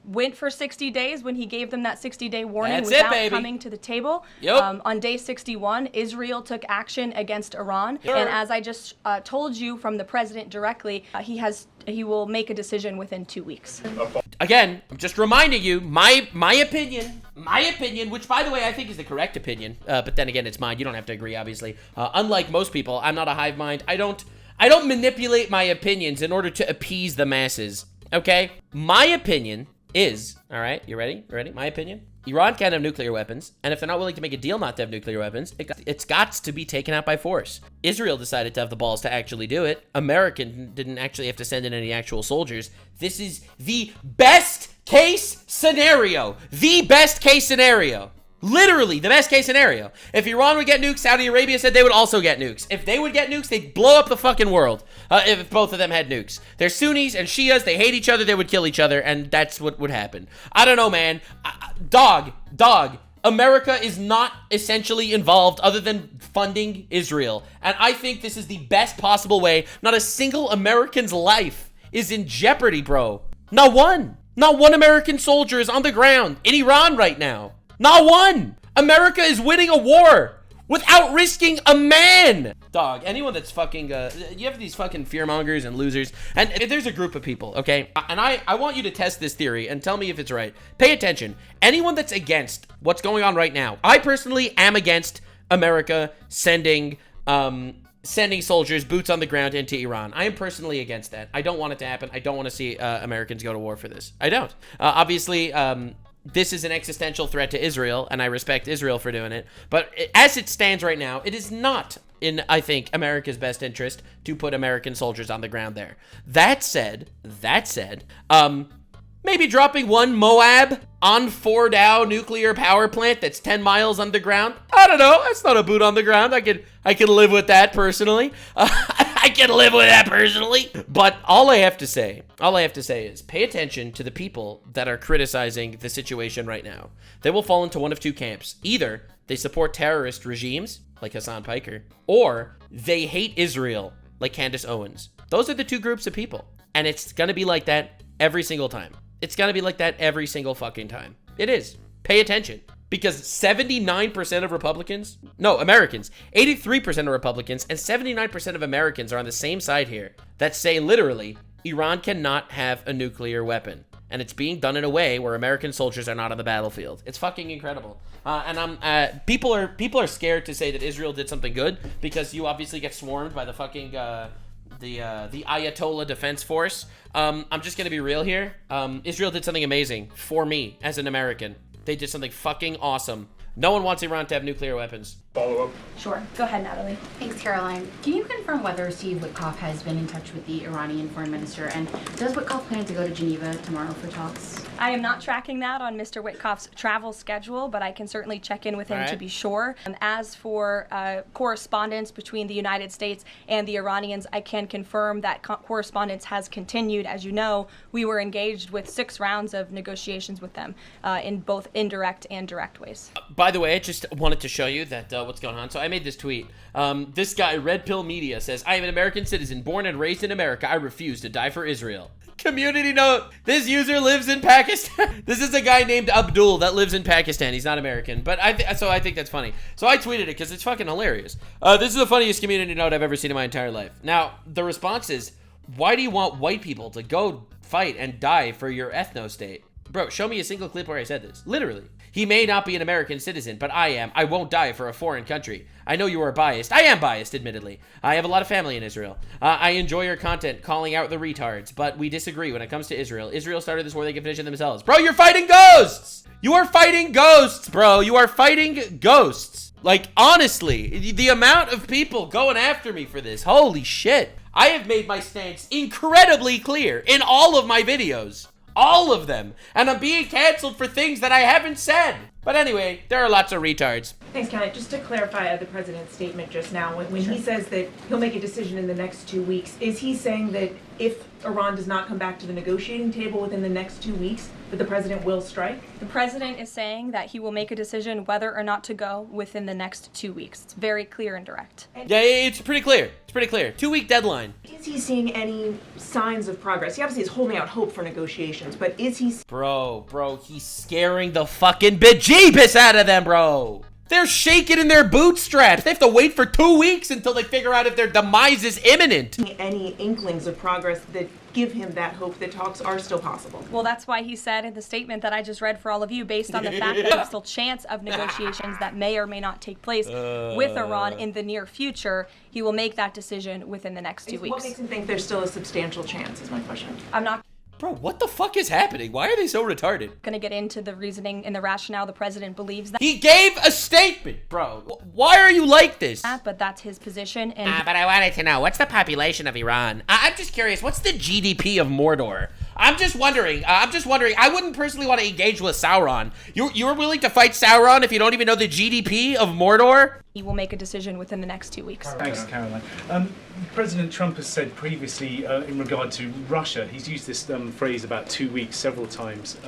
went for 60 days when he gave them that 60-day warning without coming to the table. Yep. On day 61, Israel took action against Iran. And as I just told you from the president directly, he will make a decision within 2 weeks. Again, I'm just reminding you, my opinion, which by the way, I think is the correct opinion. But then again, it's mine. You don't have to agree, obviously. Unlike most people, I'm not a hive mind. I don't manipulate my opinions in order to appease the masses. Okay? My opinion is, all right, you ready? My opinion? Iran can't have nuclear weapons, and if they're not willing to make a deal not to have nuclear weapons, it's got to be taken out by force. Israel decided to have the balls to actually do it. America didn't actually have to send in any actual soldiers. This is the best case scenario. The best case scenario. Literally, the best case scenario. If Iran would get nukes, Saudi Arabia said they would also get nukes. If they would get nukes, they'd blow up the fucking world. If both of them had nukes. They're Sunnis and Shias, they hate each other, they would kill each other, and that's what would happen. I don't know, man. Dog. America is not essentially involved other than funding Israel. And I think this is the best possible way. Not a single American's life is in jeopardy, bro. Not one. Not one American soldier is on the ground in Iran right now. Not one! America is winning a war without risking a man! Dog, anyone that's fucking, you have these fucking fearmongers and losers, and there's a group of people, okay? And I want you to test this theory and tell me if it's right. Pay attention. Anyone that's against what's going on right now, I personally am against America sending soldiers, boots on the ground into Iran. I am personally against that. I don't want it to happen. I don't want to see Americans go to war for this. I don't. Obviously, this is an existential threat to Israel, and I respect Israel for doing it. But as it stands right now, it is not in, I think, America's best interest to put American soldiers on the ground there. That said, maybe dropping one Moab on Fordow nuclear power plant that's 10 miles underground. I don't know. That's not a boot on the ground. I can live with that personally. I can live with that personally. But all I have to say is pay attention to the people that are criticizing the situation right now. They will fall into one of two camps. Either they support terrorist regimes like Hasan Piker, or they hate Israel like Candace Owens. Those are the two groups of people. And it's going to be like that every single time. It's going to be like that every single fucking time. It is. Pay attention. Because 79% of Americans, 83% of Republicans, and 79% of Americans are on the same side here that say literally, Iran cannot have a nuclear weapon. And it's being done in a way where American soldiers are not on the battlefield. It's fucking incredible. And people are scared to say that Israel did something good because you obviously get swarmed by the fucking the Ayatollah Defense Force. I'm just gonna be real here. Israel did something amazing for me as an American. They did something fucking awesome. No one wants Iran to have nuclear weapons. Follow up. Sure. Go ahead, Natalie. Thanks, Caroline. Can you confirm whether Steve Witkoff has been in touch with the Iranian foreign minister, and does Witkoff plan to go to Geneva tomorrow for talks? I am not tracking that on Mr. Witkoff's travel schedule, but I can certainly check in with him to be sure. As for correspondence between the United States and the Iranians, I can confirm that correspondence has continued. As you know, we were engaged with 6 rounds of negotiations with them in both indirect and direct ways. By the way, I just wanted to show you that what's going on. So I made this tweet. This guy, Red Pill Media, says, I am an American citizen born and raised in America. I refuse to die for Israel. Community note, this user lives in Pakistan. This is a guy named Abdul that lives in Pakistan. He's not American, but I think that's funny. So I tweeted it because it's fucking hilarious. This is the funniest community note I've ever seen in my entire life. Now, the response is, why do you want white people to go fight and die for your ethno-state? Bro, show me a single clip where I said this. Literally. He may not be an American citizen, but I am. I won't die for a foreign country. I know you are biased. I am biased, admittedly. I have a lot of family in Israel. I enjoy your content calling out the retards, but we disagree when it comes to Israel. Israel started this war, they can finish it themselves. Bro, you're fighting ghosts! You are fighting ghosts, bro. You are fighting ghosts. Like, honestly, the amount of people going after me for this, holy shit. I have made my stance incredibly clear in all of my videos. All of them. And I'm being canceled for things that I haven't said. But anyway, there are lots of retards. Thanks, Kelly. Just to clarify the president's statement just now, when he says that he'll make a decision in the next 2 weeks, is he saying that if Iran does not come back to the negotiating table within the next 2 weeks, that the president will strike? The president is saying that he will make a decision whether or not to go within the next 2 weeks. It's very clear and direct. Yeah, it's pretty clear. It's pretty clear. 2-week deadline. Is he seeing any signs of progress? He obviously is holding out hope for negotiations, but is he... Bro, he's scaring the fucking bejeebus out of them, bro. They're shaking in their bootstraps. They have to wait for 2 weeks until they figure out if their demise is imminent. Any inklings of progress that give him that hope that talks are still possible? Well, that's why he said in the statement that I just read for all of you, based on the fact that there's still chance of negotiations that may or may not take place with Iran in the near future, he will make that decision within the next 2 weeks. What makes him think there's still a substantial chance, is my question. I'm not Bro, what the fuck is happening? Why are they so retarded? going to get into the reasoning and the rationale the president believes that. He gave a statement, bro. Why are you like this? But that's his position. And but I wanted to know, what's the population of Iran? I'm just curious, what's the GDP of Mordor? I'm just wondering. I wouldn't personally want to engage with Sauron. You're willing to fight Sauron if you don't even know the GDP of Mordor? He will make a decision within the next 2 weeks. Thanks, Caroline. President Trump has said previously in regard to Russia, he's used this phrase about 2 weeks several times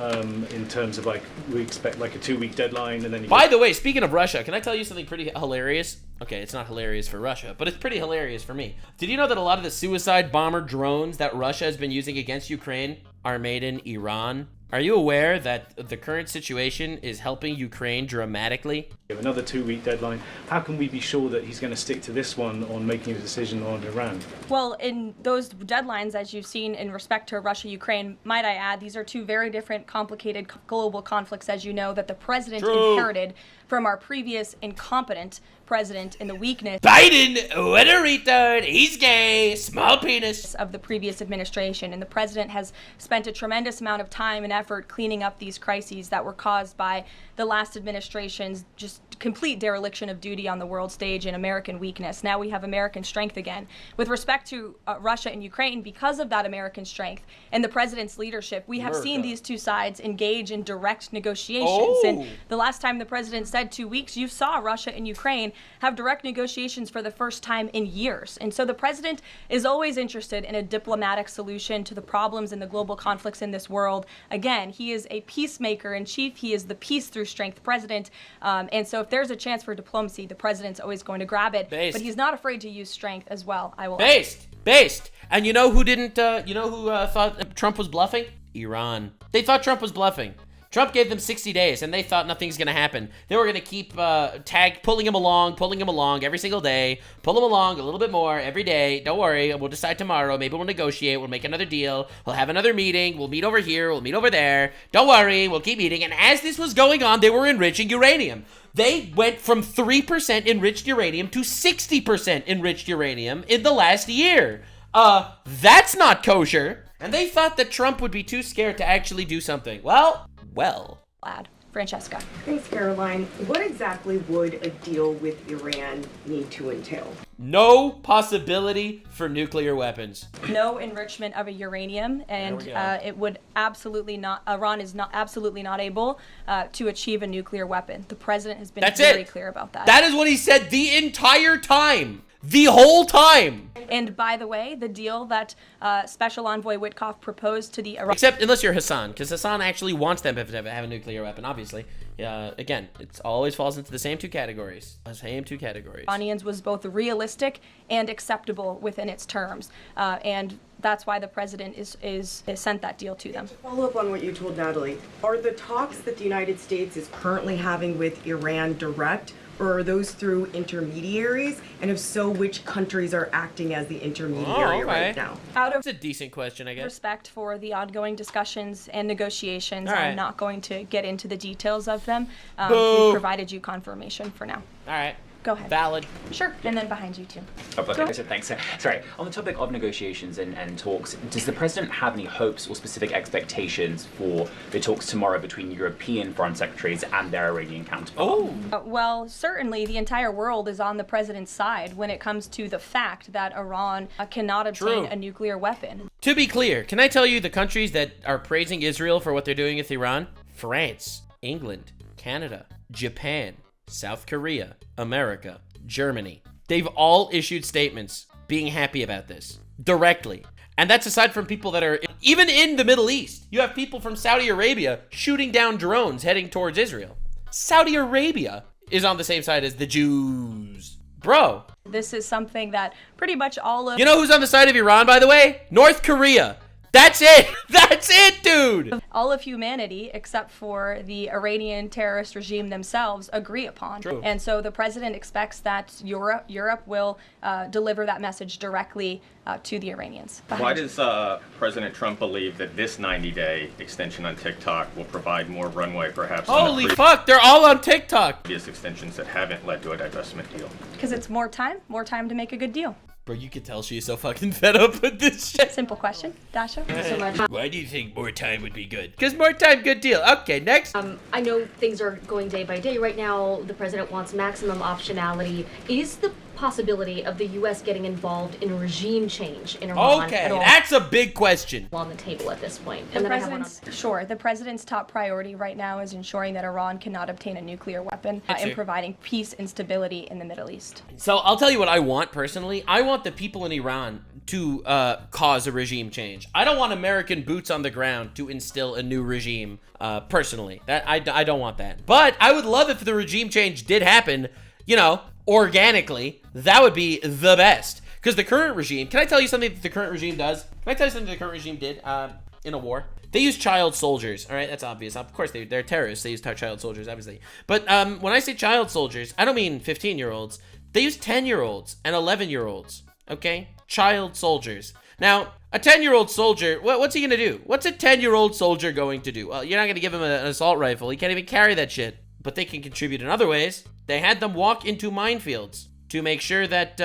in terms of like, we expect like a 2-week deadline and then... By the way, speaking of Russia, can I tell you something pretty hilarious? Okay, it's not hilarious for Russia, but it's pretty hilarious for me. Did you know that a lot of the suicide bomber drones that Russia has been using against Ukraine are made in Iran? Are you aware that the current situation is helping Ukraine dramatically? Another 2-week deadline. How can we be sure that he's going to stick to this one on making a decision on Iran? Well, in those deadlines, as you've seen in respect to Russia-Ukraine, might I add, these are two very different, complicated global conflicts, as you know, that the president inherited from our previous incompetent president in the weakness Biden, what a retard, he's gay, small penis of the previous administration. And the president has spent a tremendous amount of time and effort cleaning up these crises that were caused by the last administration's just complete dereliction of duty on the world stage and American weakness. Now we have American strength again. With respect to Russia and Ukraine, because of that American strength and the president's leadership, we have seen these two sides engage in direct negotiations. And the last time the president said 2 weeks, you saw Russia and Ukraine have direct negotiations for the first time in years. And so the president is always interested in a diplomatic solution to the problems and the global conflicts in this world. Again, he is a peacemaker in chief. He is the peace through strength president. And so if there's a chance for diplomacy, the president's always going to grab it. But he's not afraid to use strength as well. I will. Based. And you know who didn't, thought Trump was bluffing? Iran. They thought Trump was bluffing. Trump gave them 60 days, and they thought nothing's going to happen. They were going to keep pulling him along every single day, pull him along a little bit more every day. Don't worry, we'll decide tomorrow. Maybe we'll negotiate. We'll make another deal. We'll have another meeting. We'll meet over here. We'll meet over there. Don't worry, we'll keep meeting. And as this was going on, they were enriching uranium. They went from 3% enriched uranium to 60% enriched uranium in the last year. That's not kosher. And they thought that Trump would be too scared to actually do something. Well. Francesca. Thanks, Caroline. What exactly would a deal with Iran need to entail? No possibility for nuclear weapons. No enrichment of a uranium, and it would absolutely not. Iran is not absolutely not able to achieve a nuclear weapon. The president has been very clear about that. That is what he said the entire time. The whole time. And by the way, the deal that Special Envoy Witkoff proposed to the Iran... Except unless you're Hasan, because Hasan actually wants them to have a nuclear weapon, obviously. Again, it always falls into the same two categories. Iranians was both realistic and acceptable within its terms. And that's why the president is sent that deal to them. To follow up on what you told Natalie, are the talks that the United States is currently having with Iran direct, or are those through intermediaries? And if so, which countries are acting as the intermediary right now? That's a decent question, I guess. Respect for the ongoing discussions and negotiations, All right. I'm not going to get into the details of them. Boo. We've provided you confirmation for now. All right. Go ahead. Valid. Sure, and then behind you too. Thanks. Sorry, on the topic of negotiations and talks, does the president have any hopes or specific expectations for the talks tomorrow between European foreign secretaries and their Iranian counterparts? Well, certainly the entire world is on the president's side when it comes to the fact that Iran cannot obtain a nuclear weapon. To be clear, can I tell you the countries that are praising Israel for what they're doing with Iran? France, England, Canada, Japan, South Korea, America, Germany. They've all issued statements being happy about this directly. And that's aside from people that are even in the Middle East. You have people from Saudi Arabia shooting down drones heading towards Israel. Saudi Arabia is on the same side as the Jews. Bro. This is something that pretty much all of... You know who's on the side of Iran, by the way? North Korea. That's it. That's it, dude. All of humanity, except for the Iranian terrorist regime themselves, agree upon. True. And so the president expects that Europe will deliver that message directly to the Iranians. Why does President Trump believe that this 90-day extension on TikTok will provide more runway, perhaps? Holy fuck, they're all on TikTok. Previous extensions that haven't led to a divestment deal. Because it's more time to make a good deal. Bro, you can tell she's so fucking fed up with this shit. Simple question, Dasha. Thank you so much. Why do you think more time would be good? Because more time, good deal. Okay, next. I know things are going day by day. Right now, the president wants maximum optionality. Is the possibility of the U.S. getting involved in regime change in Iran Okay, at all that's a big question. on the table at this point? The president's top priority right now is ensuring that Iran cannot obtain a nuclear weapon and providing peace and stability in the Middle East. So I'll tell you what I want personally. I want the people in Iran to cause a regime change. I don't want American boots on the ground to instill a new regime personally. That I don't want that. But I would love if the regime change did happen, you know, organically. That would be the best. Because the current regime, can I tell you something that the current regime does? Can I tell you something the current regime did in a war? They use child soldiers, all right? That's obvious. Of course, they're terrorists. They use child soldiers, obviously. But when I say child soldiers, I don't mean 15-year-olds. They use 10-year-olds and 11-year-olds, okay? Child soldiers. Now, a 10-year-old soldier, what's he going to do? What's a 10-year-old soldier going to do? Well, you're not going to give him an assault rifle. He can't even carry that shit. But they can contribute in other ways. They had them walk into minefields to make sure that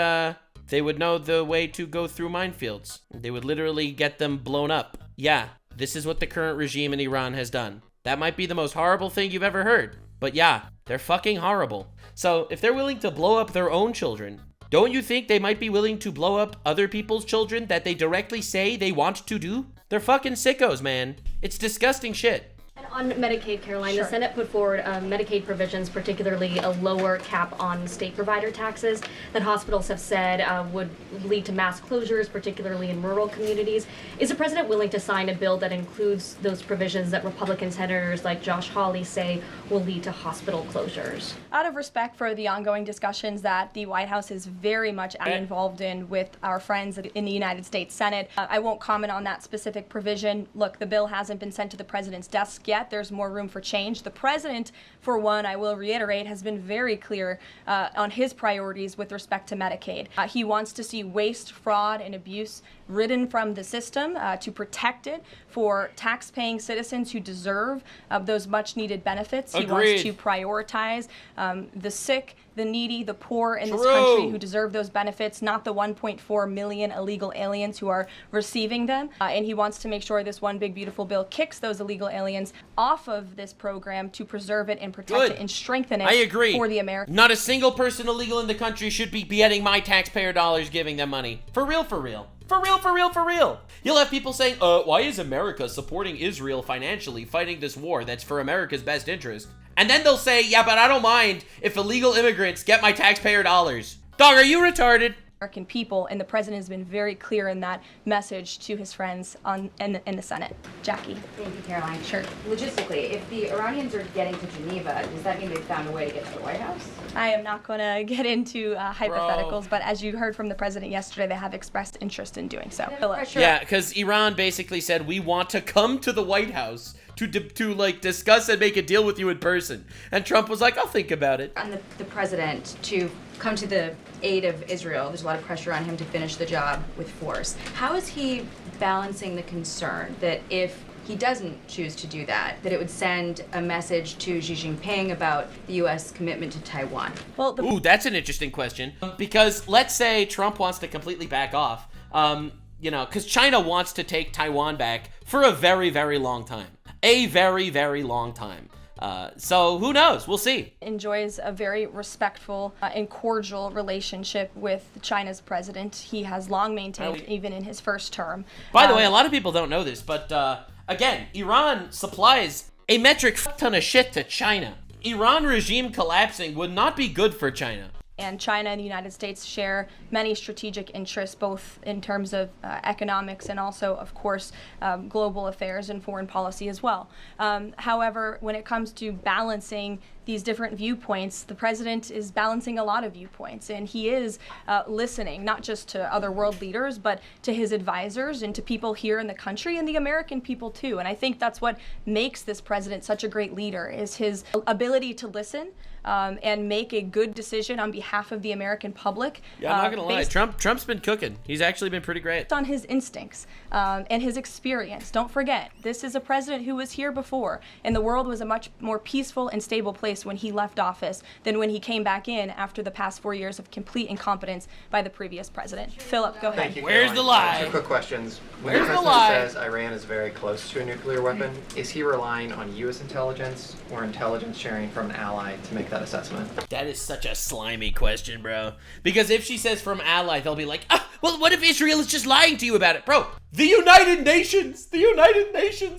they would know the way to go through minefields. They would literally get them blown up. Yeah, this is what the current regime in Iran has done. That might be the most horrible thing you've ever heard. But yeah, they're fucking horrible. So if they're willing to blow up their own children, don't you think they might be willing to blow up other people's children that they directly say they want to do? They're fucking sickos, man. It's disgusting shit. And on Medicaid, Caroline, the Senate put forward Medicaid provisions, particularly a lower cap on state provider taxes that hospitals have said would lead to mass closures, particularly in rural communities. Is the president willing to sign a bill that includes those provisions that Republican senators like Josh Hawley say will lead to hospital closures? Out of respect for the ongoing discussions that the White House is very much involved in with our friends in the United States Senate, I won't comment on that specific provision. Look, the bill hasn't been sent to the president's desk yet. There's more room for change. The president, for one, I will reiterate, has been very clear on his priorities with respect to Medicaid. He wants to see waste, fraud, and abuse ridden from the system, to protect it for tax-paying citizens who deserve those much-needed benefits. He wants to prioritize the sick, the needy, the poor in this country who deserve those benefits, not the 1.4 million illegal aliens who are receiving them. And he wants to make sure this one big beautiful bill kicks those illegal aliens off of this program to preserve it and protect it and strengthen it. I agree. For the Americans. Not a single person illegal in the country should be getting my taxpayer dollars giving them money. For real, for real. For real, for real, for real. You'll have people saying, why is America supporting Israel financially fighting this war that's for America's best interest? And then they'll say, yeah, but I don't mind if illegal immigrants get my taxpayer dollars. Dog, are you retarded? American people, and the president has been very clear in that message to his friends in the Senate. Jackie. Thank you, Caroline. Sure. Logistically, if the Iranians are getting to Geneva, does that mean they've found a way to get to the White House? I am not going to get into hypotheticals, but as you heard from the president yesterday, they have expressed interest in doing so. Yeah, because Iran basically said, we want to come to the White House to like discuss and make a deal with you in person. And Trump was like, I'll think about it. On the president to come to the aid of Israel, there's a lot of pressure on him to finish the job with force. How is he balancing the concern that if he doesn't choose to do that, that it would send a message to Xi Jinping about the U.S. commitment to Taiwan? Well, ooh, that's an interesting question. Because let's say Trump wants to completely back off, you know, because China wants to take Taiwan back for a very, very long time. A very, very long time. So who knows? We'll see. Enjoys a very respectful and cordial relationship with China's president. He has long maintained, even in his first term. By the way, a lot of people don't know this, but again, Iran supplies a metric ton of shit to China. Iran regime collapsing would not be good for China. And China and the United States share many strategic interests, both in terms of economics and also, of course, global affairs and foreign policy as well. However, when it comes to balancing these different viewpoints, the president is balancing a lot of viewpoints, and he is listening not just to other world leaders, but to his advisors and to people here in the country and the American people too. And I think that's what makes this president such a great leader, is his ability to listen and make a good decision on behalf of the American public. Yeah, I'm not gonna lie, Trump's been cooking. He's actually been pretty great. On his instincts and his experience. Don't forget, this is a president who was here before, and the world was a much more peaceful and stable place when he left office than when he came back in after the past 4 years of complete incompetence by the previous president. Philip, go ahead. Thank you, Where's the lie? Two quick questions. When Where's the the president lie? says Iran is very close to a nuclear weapon, is he relying on U.S. intelligence or intelligence sharing from an ally to make that assessment? That is such a slimy question, bro. Because if she says from ally, they'll be like, well, what if Israel is just lying to you about it? Bro, the United Nations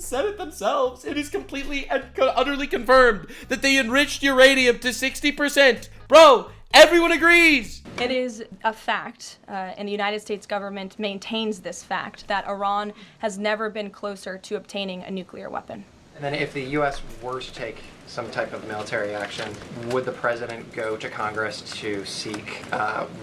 said it themselves. It is completely and utterly confirmed that they enriched uranium to 60%. Bro, everyone agrees. It is a fact, and the United States government maintains this fact, that Iran has never been closer to obtaining a nuclear weapon. And then if the U.S. were to take some type of military action, would the president go to Congress to seek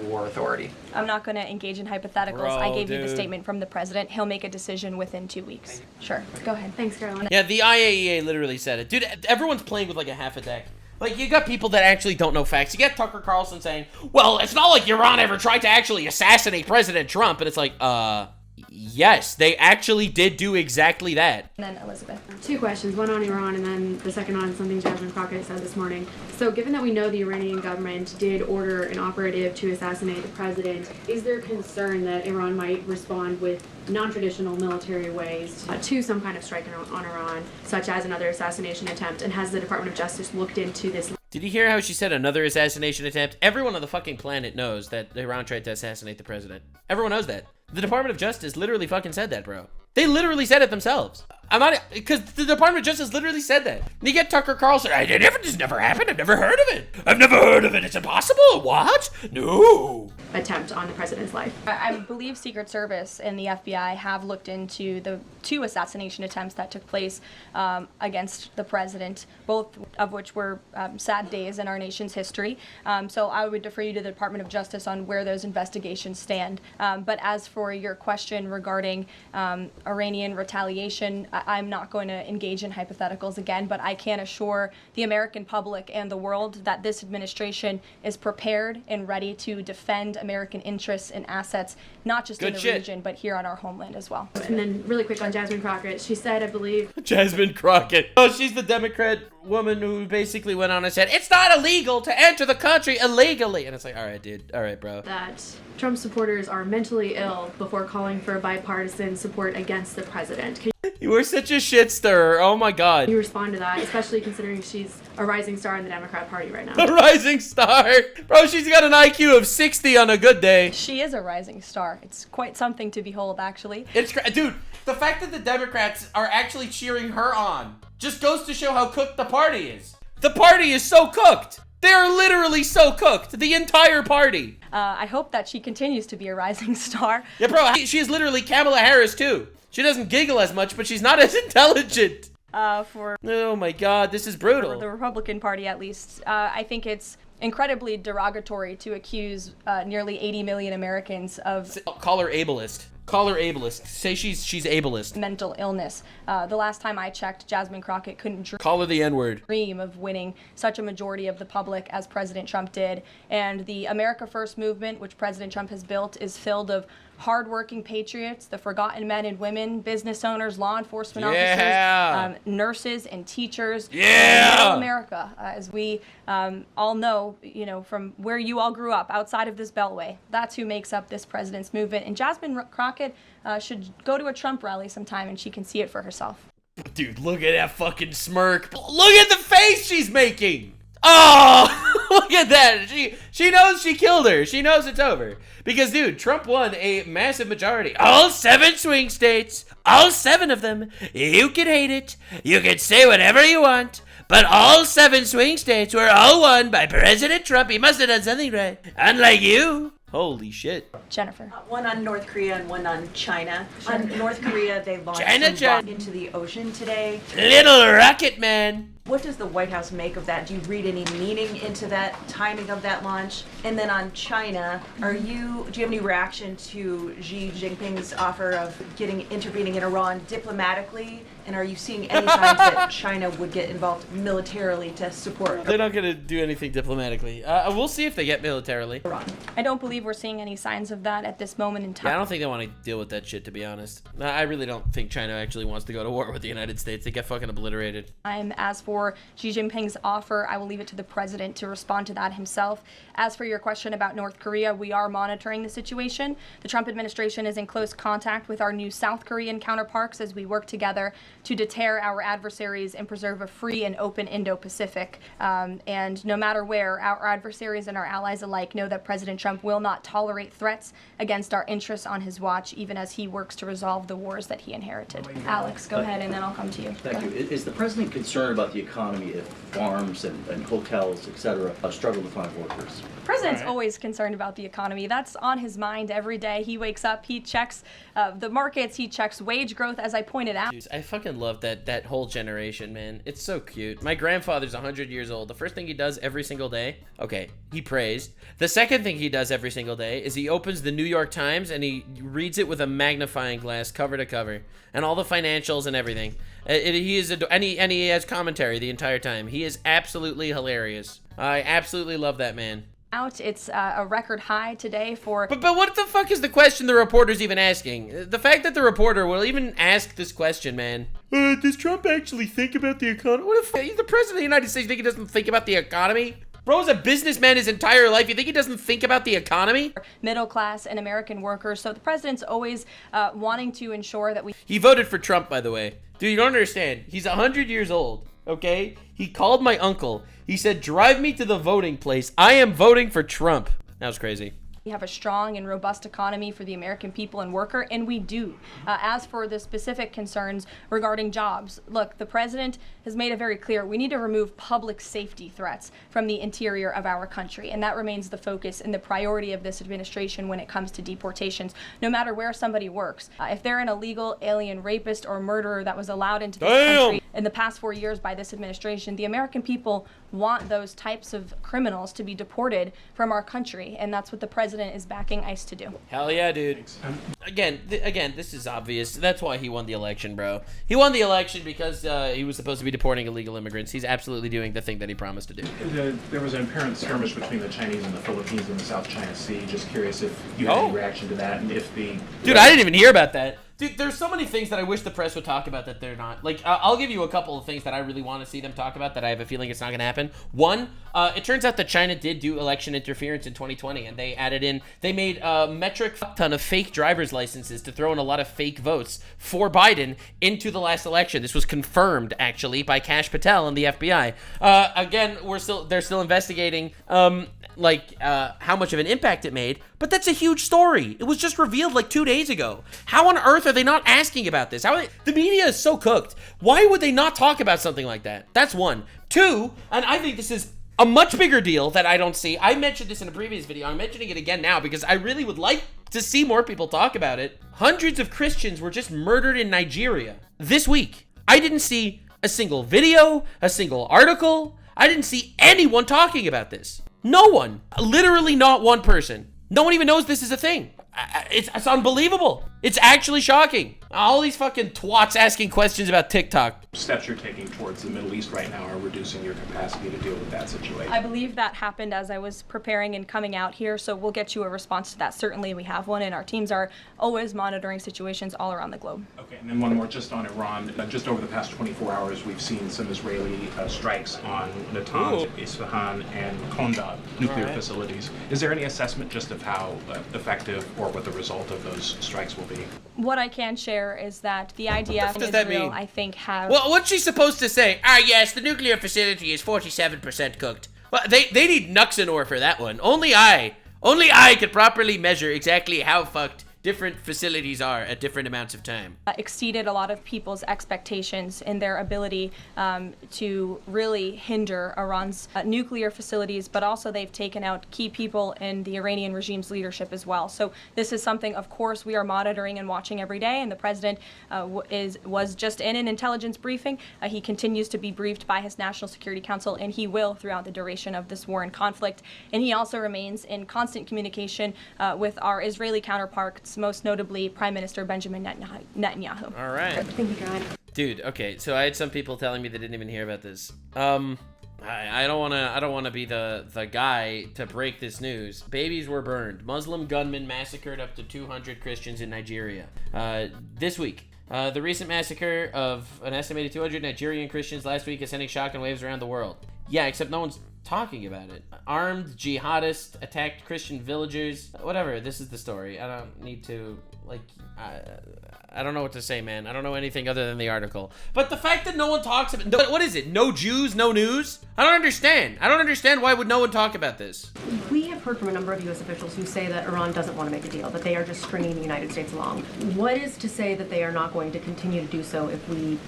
war authority? I'm not going to engage in hypotheticals. Bro, I gave you the dude. statement from the president. He'll make a decision within 2 weeks. Sure, go ahead. Thanks, Caroline. Yeah, the IAEA literally said it. Dude, everyone's playing with like a half a deck. Like, you got people that actually don't know facts. You get Tucker Carlson saying, well, it's not like Iran ever tried to actually assassinate President Trump. And it's like, yes, they actually did do exactly that. And then Elizabeth. Two questions, one on Iran and then the second on something Jasmine Crockett said this morning. So given that we know the Iranian government did order an operative to assassinate the president, is there concern that Iran might respond with non-traditional military ways to some kind of strike on Iran, such as another assassination attempt? And has the Department of Justice looked into this? Did you hear how she said another assassination attempt? Everyone on the fucking planet knows that Iran tried to assassinate the president. Everyone knows that. The Department of Justice literally fucking said that, bro. They literally said it themselves. I'm not, because the Department of Justice literally said that. And you get Tucker Carlson, this never happened, I've never heard of it. I've never heard of it, it's impossible, what? No. Attempt on the president's life. I believe Secret Service and the FBI have looked into the 2 assassination attempts that took place against the president, both of which were sad days in our nation's history. So I would defer you to the Department of Justice on where those investigations stand. But as for your question regarding Iranian retaliation, I'm not going to engage in hypotheticals again, but I can assure the American public and the world that this administration is prepared and ready to defend American interests and assets, not just in the region, but here on our homeland as well. And then really quick on Jasmine Crockett, she said, I believe... Jasmine Crockett. Oh, she's the Democrat woman who basically went on and said, it's not illegal to enter the country illegally. And it's like, all right, dude. All right, bro. That Trump supporters are mentally ill before calling for bipartisan support against the president. You were such a shit stirrer. Oh my God. You respond to that, especially considering she's a rising star in the Democrat Party right now. A rising star? Bro, she's got an IQ of 60 on a good day. She is a rising star. It's quite something to behold, actually. It's dude, the fact that the Democrats are actually cheering her on just goes to show how cooked the party is. The party is so cooked. They are literally so cooked. The entire party. I hope that she continues to be a rising star. Yeah, bro, she is literally Kamala Harris, too. She doesn't giggle as much, but she's not as intelligent. Oh my God, this is brutal. For the Republican Party, at least. I think it's incredibly derogatory to accuse nearly 80 million Americans of... Call her ableist. Call her ableist. Say she's ableist. Mental illness. The last time I checked, Jasmine Crockett couldn't call her the N-word. Dream of winning such a majority of the public as President Trump did. And the America First movement, which President Trump has built, is filled of hardworking patriots, the forgotten men and women, business owners, law enforcement officers, nurses and teachers. Middle America, as we all know, from where you all grew up, outside of this beltway. That's who makes up this president's movement. And Jasmine Crockett should go to a Trump rally sometime and she can see it for herself. Dude, look at that fucking smirk. Look at the face she's making. Oh, look at that. She knows she killed her. She knows it's over. Because, dude, Trump won a massive majority. All 7 swing states. All 7 of them. You can hate it. You can say whatever you want. But all 7 swing states were all won by President Trump. He must have done something right. Unlike you. Holy shit. Jennifer. One on North Korea and one on China. Sure. On North Korea, they launched some rocket into the ocean today. Little rocket man. What does the White House make of that? Do you read any meaning into that timing of that launch? And then on China, do you have any reaction to Xi Jinping's offer of intervening in Iran diplomatically? And are you seeing any signs that China would get involved militarily to support? They're not going to do anything diplomatically. We'll see if they get militarily. I don't believe we're seeing any signs of that at this moment in time. Yeah, I don't think they want to deal with that shit, to be honest. I really don't think China actually wants to go to war with the United States. They get fucking obliterated. As for Xi Jinping's offer, I will leave it to the president to respond to that himself. As for your question about North Korea, we are monitoring the situation. The Trump administration is in close contact with our new South Korean counterparts as we work together to deter our adversaries and preserve a free and open Indo-Pacific. And no matter where, our adversaries and our allies alike know that President Trump will not tolerate threats against our interests on his watch, even as he works to resolve the wars that he inherited. Alex, go ahead, and then I'll come to you. Thank you. Is the president concerned about the economy if farms and hotels, etc., struggle to find workers? The president's always concerned about the economy. That's on his mind every day. He wakes up, he checks the markets, he checks wage growth, as I pointed out. Jeez, I fucking love that whole generation, man. It's so cute. My grandfather's 100 years old. The first thing he does every single day, okay, he prays. The second thing he does every single day is he opens the New York Times and he reads it with a magnifying glass, cover to cover, and all the financials and everything. And he has commentary the entire time. He is absolutely hilarious. I absolutely love that man. It's a record high today for... But what the fuck is the question the reporter's even asking? The fact that the reporter will even ask this question, man. Does Trump actually think about the economy? What the fuck? He's the president of the United States. You think he doesn't think about the economy? Bro's a businessman his entire life. You think he doesn't think about the economy? Middle class and American workers. So the president's always wanting to ensure that we... He voted for Trump, by the way. Dude, you don't understand. He's 100 years old, okay? He called my uncle. He said, drive me to the voting place. I am voting for Trump. That was crazy. We have a strong and robust economy for the American people and worker, and we do. As for the specific concerns regarding jobs, look, the president has made it very clear we need to remove public safety threats from the interior of our country, and that remains the focus and the priority of this administration when it comes to deportations, no matter where somebody works. If they're an illegal alien rapist or murderer that was allowed into this country in the past 4 years by this administration, the American people want those types of criminals to be deported from our country, and that's what the president president is backing ICE to do. Hell yeah, dude. Again, this is obvious. That's why he won the election, bro. He won the election because he was supposed to be deporting illegal immigrants. He's absolutely doing the thing that he promised to do. There was an apparent skirmish between the Chinese and the Philippines in the South China Sea. Just curious if you had any reaction to that, and if the... Dude, I didn't even hear about that. Dude, there's so many things that I wish the press would talk about that they're not. Like, I'll give you a couple of things that I really want to see them talk about that I have a feeling it's not going to happen. One, it turns out that China did do election interference in 2020, and they made a metric ton of fake driver's licenses to throw in a lot of fake votes for Biden into the last election. This was confirmed, actually, by Kash Patel and the FBI. Again, they're still investigating, how much of an impact it made, but that's a huge story. It was just revealed like 2 days ago. How on earth are they not asking about this? The media is so cooked. Why would they not talk about something like that? That's one. Two, and I think this is a much bigger deal that I don't see. I mentioned this in a previous video. I'm mentioning it again now because I really would like to see more people talk about it. Hundreds of Christians were just murdered in Nigeria this week. I didn't see a single video, a single article. I didn't see anyone talking about this. No one. Literally not one person. No one even knows this is a thing. It's unbelievable. It's actually shocking. All these fucking twats asking questions about TikTok. Steps you're taking towards the Middle East right now are reducing your capacity to deal with that situation. I believe that happened as I was preparing and coming out here, so we'll get you a response to that. Certainly we have one, and our teams are always monitoring situations all around the globe. Okay, and then one more just on Iran. Just over the past 24 hours, we've seen some Israeli strikes on Natanz, Isfahan, and Kondab nuclear facilities. Is there any assessment just of how effective or what the result of those strikes will be? What I can share is that the IDF and Israel, I think, have... Well, what's she supposed to say? Yes, the nuclear facility is 47% cooked. Well, they need Nuxanor for that one. Only I could properly measure exactly how fucked different facilities are at different amounts of time. Exceeded a lot of people's expectations in their ability to really hinder Iran's nuclear facilities, but also they've taken out key people in the Iranian regime's leadership as well. So this is something, of course, we are monitoring and watching every day, and the president was just in an intelligence briefing. He continues to be briefed by his National Security Council, and he will throughout the duration of this war and conflict. And he also remains in constant communication with our Israeli counterparts, most notably Prime Minister Benjamin Netanyahu. All right. Thank you, God. Dude, okay, so I had some people telling me they didn't even hear about this. I don't wanna be the guy to break this news. Babies were burned. Muslim gunmen massacred up to 200 Christians in Nigeria this week. The recent massacre of an estimated 200 Nigerian Christians last week is sending shocking waves around the world. Yeah, except no one's talking about it. Armed jihadists attacked Christian villagers. Whatever, this is the story. I don't need to, I don't know what to say, man. I don't know anything other than the article. But the fact that no one talks about it, what is it? No Jews, no news? I don't understand. I don't understand why would no one talk about this. We have heard from a number of U.S. officials who say that Iran doesn't want to make a deal, that they are just stringing the United States along. What is to say that they are not going to continue to do so if we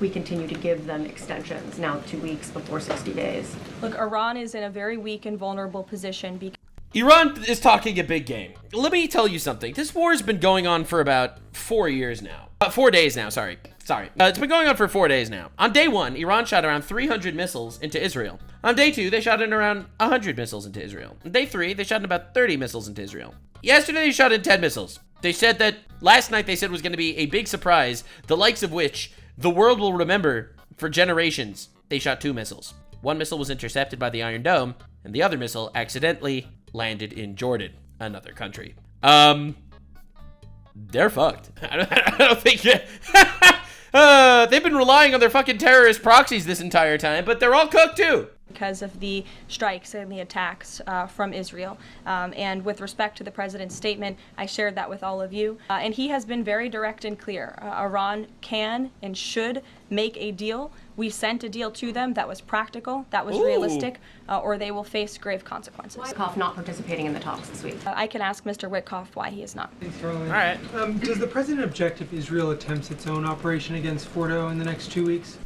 continue to give them extensions, now 2 weeks before 60 days? Look, Iran is in a very weak and vulnerable position because Iran is talking a big game. Let me tell you something. This war has been going on for about 4 years now. 4 days now, sorry. It's been going on for 4 days now. On day 1, Iran shot around 300 missiles into Israel. On day 2, they shot in around 100 missiles into Israel. On day 3, they shot in about 30 missiles into Israel. Yesterday, they shot in 10 missiles. They said that last night, they said was going to be a big surprise, the likes of which the world will remember for generations. They shot 2 missiles. One missile was intercepted by the Iron Dome, and the other missile accidentally landed in Jordan, another country. They're fucked. I don't think they've been relying on their fucking terrorist proxies this entire time, but they're all cooked too. Because of the strikes and the attacks from Israel. And with respect to the president's statement, I shared that with all of you. And he has been very direct and clear. Iran can and should make a deal. We sent a deal to them that was practical, that was realistic, or they will face grave consequences. Witkoff not participating in the talks this week. I can ask Mr. Witkoff why he is not. Thanks, Caroline. All right. Does the president object if Israel attempts its own operation against Fordo in the next 2 weeks?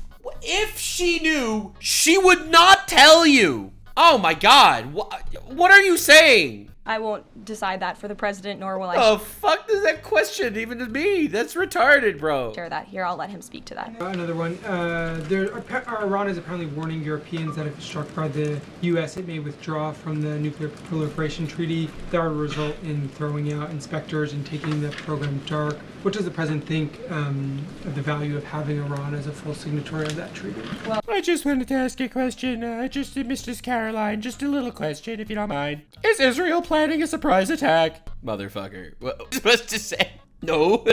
If she knew, she would not tell you. Oh my God. What are you saying? I won't decide that for the president, nor will I. Oh, fuck does that question even to me? That's retarded, bro. Share that here. I'll let him speak to that. Another one. Iran is apparently warning Europeans that if struck by the U.S., it may withdraw from the nuclear proliferation treaty. That would result in throwing out inspectors and taking the program dark. What does the president think of the value of having Iran as a full signatory of that treaty? Well, I just wanted to ask a question, just to Mrs. Caroline, just a little question, if you don't mind. Is Israel planning a surprise attack? Motherfucker. What was I supposed to say? No,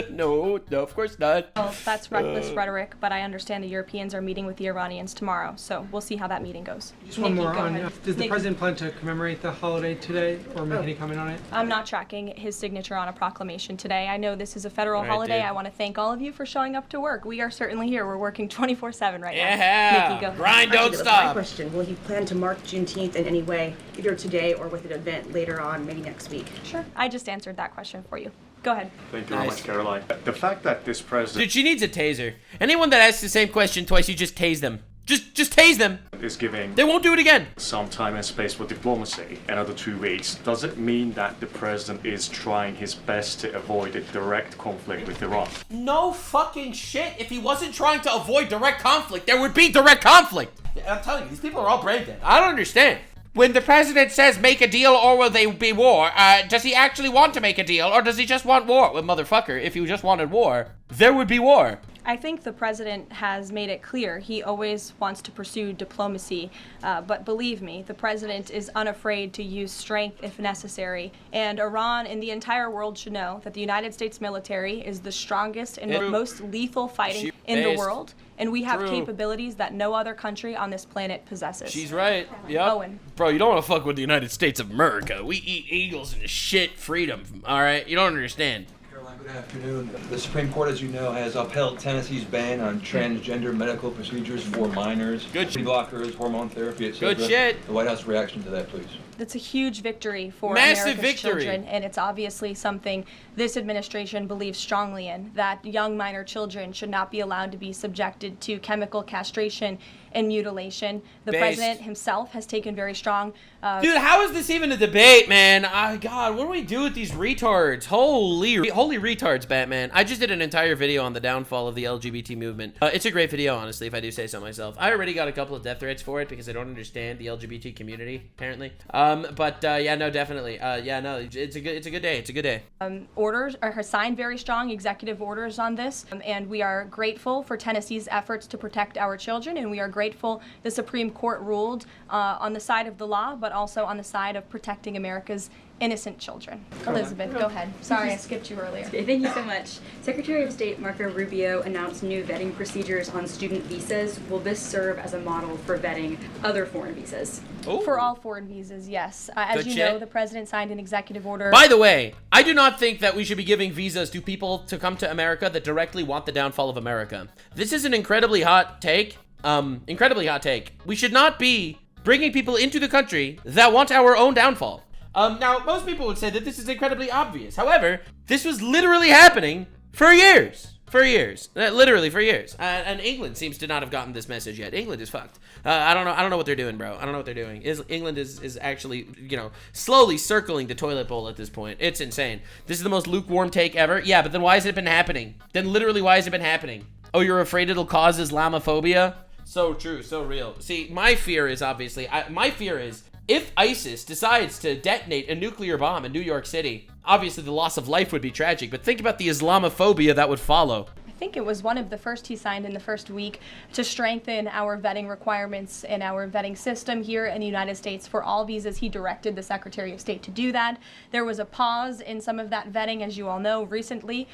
of course not. Well, that's reckless rhetoric, but I understand the Europeans are meeting with the Iranians tomorrow, so we'll see how that meeting goes. Just one more on, does the Nikki. president plan to commemorate the holiday today, or make any comment on it? I'm not tracking his signature on a proclamation today. I know this is a federal Right, holiday. dude. I want to thank all of you for showing up to work. We are certainly here. We're working 24/7 right Yeah. now. Nikki, go. Grind, don't Actually, stop. My question, will he plan to mark Juneteenth in any way, either today or with an event later on, maybe next week? Sure. I just answered that question for you. Go ahead. Thank you very much, Caroline. The fact that this president Dude, she needs a taser. Anyone that asks the same question twice, you just tase them. Just tase them. is giving They won't do it again. some time and space for diplomacy, another 2 weeks, does it mean that the president is trying his best to avoid a direct conflict with Iran? No fucking shit. If he wasn't trying to avoid direct conflict, there would be direct conflict. I'm telling you, these people are all brain dead. I don't understand. When the president says make a deal or will there be war, does he actually want to make a deal or does he just want war? Well, motherfucker, if you just wanted war, there would be war. I think the president has made it clear he always wants to pursue diplomacy, but believe me, the president is unafraid to use strength if necessary. And Iran and the entire world should know that the United States military is the strongest and True. most lethal fighting in the world, and we have capabilities that no other country on this planet possesses. She's right. Yep. Owen. Bro, you don't want to fuck with the United States of America. We eat eagles and shit freedom, all right? You don't understand. Good afternoon. The Supreme Court, as you know, has upheld Tennessee's ban on transgender medical procedures for minors. Good shit. Blockers, hormone therapy, etc. Good shit. The White House reaction to that, please. It's a huge victory for Massive America's victory. children, and it's obviously something this administration believes strongly in, that young minor children should not be allowed to be subjected to chemical castration and mutilation. The Based. president himself has taken very strong... Dude, how is this even a debate, man? God, what do we do with these retards? Holy retards, Batman. I just did an entire video on the downfall of the LGBT movement. It's a great video, honestly, if I do say so myself. I already got a couple of death threats for it because I don't understand the LGBT community, apparently. Yeah, no, definitely. Yeah, no, it's a good day. It's a good day. Orders are signed very strong executive orders on this, and we are grateful for Tennessee's efforts to protect our children, and we are grateful the Supreme Court ruled on the side of the law, but also on the side of protecting America's innocent children. Elizabeth, go ahead. Sorry, I skipped you earlier. Okay, thank you so much. Secretary of State Marco Rubio announced new vetting procedures on student visas. Will this serve as a model for vetting other foreign visas? For all foreign visas, yes. As Good you shit. know, the president signed an executive order. By the way, I do not think that we should be giving visas to people to come to America that directly want the downfall of America. This is an incredibly hot take. Incredibly hot take. We should not be bringing people into the country that want our own downfall. Now, most people would say that this is incredibly obvious. However, this was literally happening for years. Literally for years. And England seems to not have gotten this message yet. England is fucked. I don't know what they're doing, bro. I don't know what they're doing. England is actually, slowly circling the toilet bowl at this point. It's insane. This is the most lukewarm take ever. Yeah, but then why has it been happening? Then literally, why has it been happening? Oh, you're afraid it'll cause Islamophobia? So true, so real. See, my fear is obviously, if ISIS decides to detonate a nuclear bomb in New York City, obviously the loss of life would be tragic, but think about the Islamophobia that would follow. I think it was one of the first he signed in the first week to strengthen our vetting requirements and our vetting system here in the United States for all visas. He directed the Secretary of State to do that. There was a pause in some of that vetting, as you all know, recently,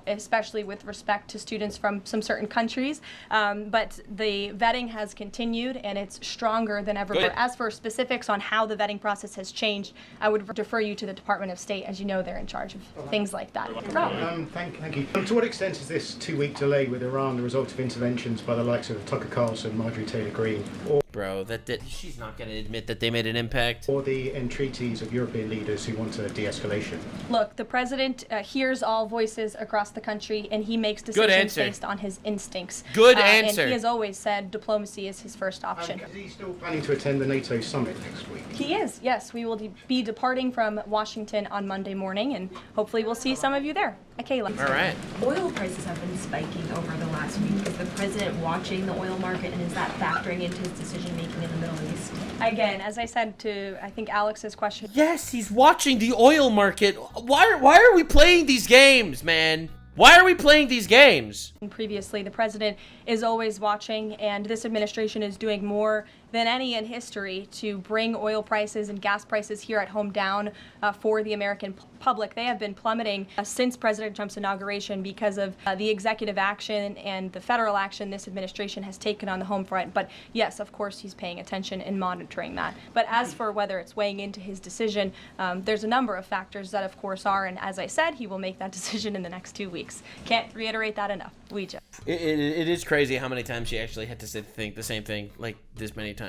especially with respect to students from some certain countries. But the vetting has continued and it's stronger than ever. Good. As for specifics on how the vetting process has changed, I would defer you to the Department of State. As you know, they're in charge of things like that. Rob. Thank you. To what extent is this 2-week delay with Iran the result of interventions by the likes of Tucker Carlson, Marjorie Taylor Greene? bro. She's not going to admit that they made an impact. Or the entreaties of European leaders who want a de-escalation. Look, the president hears all voices across the country, and he makes decisions based on his instincts. Good answer. And he has always said diplomacy is his first option. Is he still planning to attend the NATO summit next week? He is, yes. We will be departing from Washington on Monday morning, and hopefully we'll see some of you there. Okay, let's All right. Oil prices have been spiking over the last week. Is the president watching the oil market, and is that factoring into his decision-making in the Middle East? Again, as I said to, I think, Alex's question. Yes, he's watching the oil market. Why are we playing these games, man? Why are we playing these games? Previously, the president is always watching, and this administration is doing more than any in history to bring oil prices and gas prices here at home down for the American public. They have been plummeting since President Trump's inauguration because of the executive action and the federal action this administration has taken on the home front. But yes, of course, he's paying attention and monitoring that. But as for whether it's weighing into his decision, there's a number of factors that, of course, are. And as I said, he will make that decision in the next 2 weeks. Can't reiterate that enough. It is crazy how many times she actually had to think the same thing, like this many times.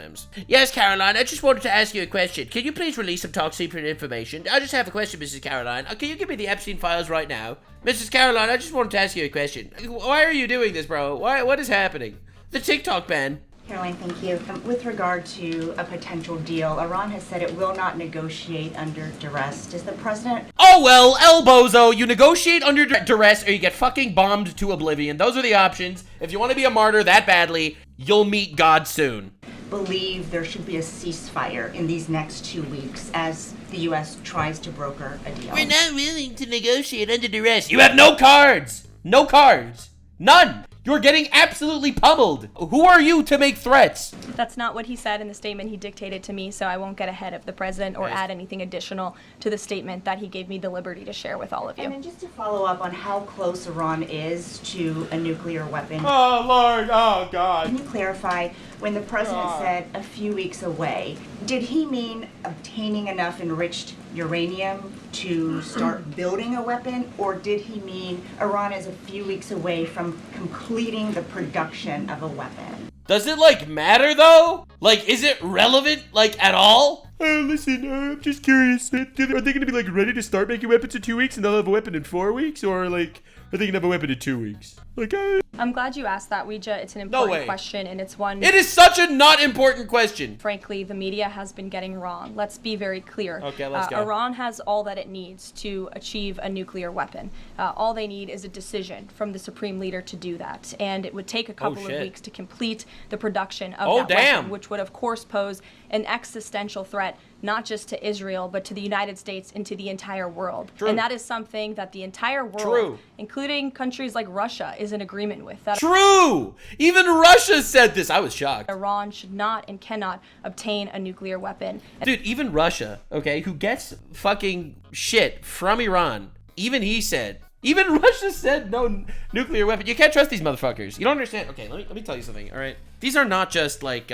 Yes, Caroline, I just wanted to ask you a question. Can you please release some top secret information? I just have a question, Mrs. Caroline. Can you give me the Epstein files right now? Mrs. Caroline, I just wanted to ask you a question. Why are you doing this, bro? What is happening? The TikTok ban. Caroline, thank you. With regard to a potential deal, Iran has said it will not negotiate under duress. Does the president... Oh, well, El Bozo, you negotiate under duress or you get fucking bombed to oblivion. Those are the options. If you want to be a martyr that badly, you'll meet God soon. Believe there should be a ceasefire in these next 2 weeks as the U.S. tries to broker a deal. We're not willing to negotiate under duress. You have no cards. No cards. None. You're getting absolutely pummeled. Who are you to make threats? That's not what he said in the statement he dictated to me, so I won't get ahead of the president or add anything additional to the statement that he gave me the liberty to share with all of you. And then just to follow up on how close Iran is to a nuclear weapon. Oh, Lord. Oh, God. Can you clarify, when the president said a few weeks away, did he mean obtaining enough enriched uranium to start building a weapon, or did he mean Iran is a few weeks away from completing the production of a weapon? Does it, like, matter, though? Like, is it relevant, like, at all? Listen, I'm just curious. Are they going to be, like, ready to start making weapons in 2 weeks and they'll have a weapon in 4 weeks? Or, like, are they going to have a weapon in 2 weeks? Like, I'm glad you asked that, Ouija. It's an important question, and it's one... It is such a not important question. Frankly, the media has been getting wrong. Let's be very clear. Okay, let's go. Iran has all that it needs to achieve a nuclear weapon. All they need is a decision from the supreme leader to do that. And it would take a couple of weeks to complete the production of that weapon, which would, of course, pose an existential threat, not just to Israel, but to the United States and to the entire world. True. And that is something that the entire world, including countries like Russia, is in agreement with. That True! Even Russia said this. I was shocked. Iran should not and cannot obtain a nuclear weapon. Dude, even Russia, okay, who gets fucking shit from Iran, even Russia said no nuclear weapon. You can't trust these motherfuckers. You don't understand. Okay, let me tell you something, all right? These are not just like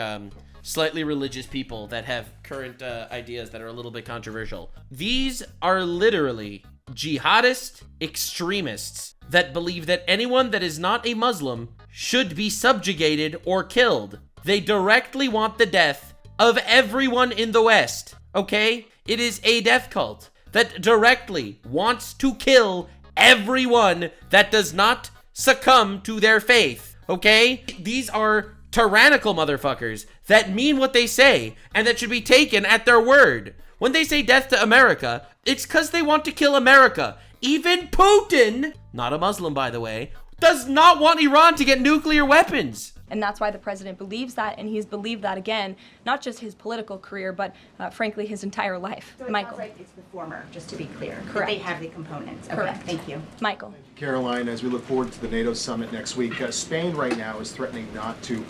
slightly religious people that have current ideas that are a little bit controversial. These are literally jihadist extremists that believe that anyone that is not a Muslim should be subjugated or killed. They directly want the death of everyone in the West, okay? It is a death cult that directly wants to kill everyone that does not succumb to their faith, okay? These are tyrannical motherfuckers that mean what they say and that should be taken at their word. When they say death to America, it's because they want to kill America. Even Putin, not a Muslim by the way, does not want Iran to get nuclear weapons. And that's why the president believes that, and he's believed that again, not just his political career, but frankly, his entire life. So it Michael. sounds like it's the former, just to be clear. Correct. They have the components. Okay, Correct. thank you. Michael. Caroline, as we look forward to the NATO summit next week, Spain right now is threatening not to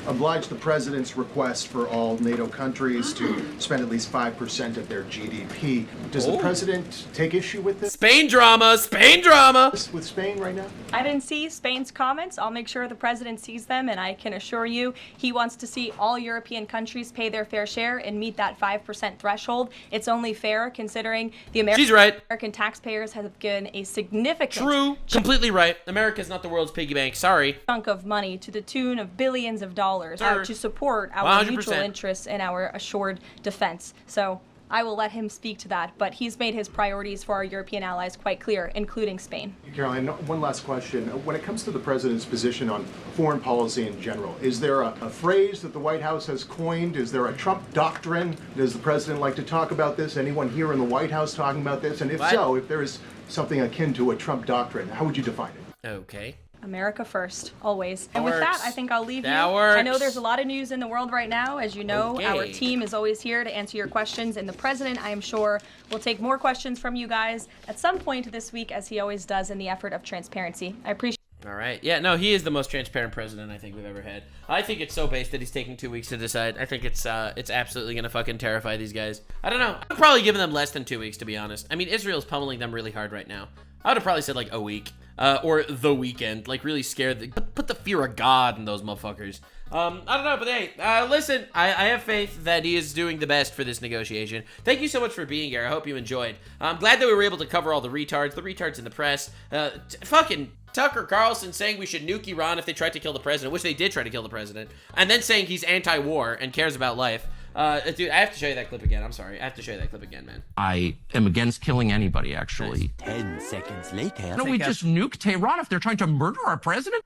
oblige the president's request for all NATO countries to spend at least 5% of their GDP. Does the president take issue with this? Spain drama! Spain drama! With Spain right now? I didn't see Spain's comments. I'll make sure the president sees sees them, and I can assure you he wants to see all European countries pay their fair share and meet that 5% threshold. It's only fair considering the She's right. American taxpayers have given a significant Completely right. America's not the world's piggy bank. Sorry. chunk of money to the tune of billions of dollars to support our 100%. mutual interests and our assured defense. So I will let him speak to that, but he's made his priorities for our European allies quite clear, including Spain. Caroline, one last question. When it comes to the president's position on foreign policy in general, is there a phrase that the White House has coined? Is there a Trump doctrine? Does the president like to talk about this? Anyone here in the White House talking about this? And if so, if there is something akin to a Trump doctrine, how would you define it? Okay. America first, always. And That with that, works. I think I'll leave That you. works. I know there's a lot of news in the world right now. As you know, our Okay. team is always here to answer your questions, and the president, I am sure, will take more questions from you guys at some point this week, as he always does in the effort of transparency. I appreciate All right. Yeah, no, he is the most transparent president I think we've ever had. I think it's so based that he's taking 2 weeks to decide. I think it's absolutely gonna fucking terrify these guys. I don't know. I'm probably giving them less than 2 weeks, to be honest. I mean, Israel's pummeling them really hard right now. I would have probably said like a week. Or the weekend. Like really scared. Put the fear of God in those motherfuckers. I don't know, but hey, listen, I have faith that he is doing the best for this negotiation. Thank you so much for being here. I hope you enjoyed. I'm glad that we were able to cover all the retards in the press. Fucking Tucker Carlson saying we should nuke Iran if they tried to kill the president, which they did try to kill the president, and then saying he's anti-war and cares about life. Dude, I have to show you that clip again. I'm sorry. I have to show you that clip again, man. I am against killing anybody, actually. 10 seconds later. Don't we just nuke Tehran if they're trying to murder our president?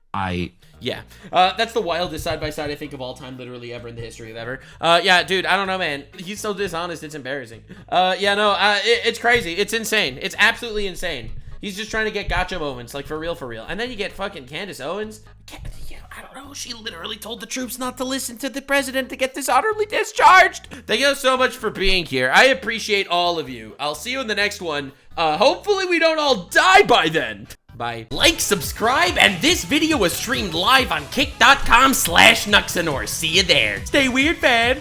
Yeah. That's the wildest side-by-side I think of all time, literally ever in the history of ever. Yeah, dude, I don't know, man. He's so dishonest, it's embarrassing. Yeah, no, it's crazy. It's insane. It's absolutely insane. He's just trying to get gotcha moments, like for real. And then you get fucking Candace Owens. I don't know, she literally told the troops not to listen to the president to get dishonorably discharged. Thank you so much for being here. I appreciate all of you. I'll see you in the next one. Hopefully we don't all die by then. Bye. Like, subscribe, and this video was streamed live on kick.com/Nuxanor. See you there. Stay weird, man.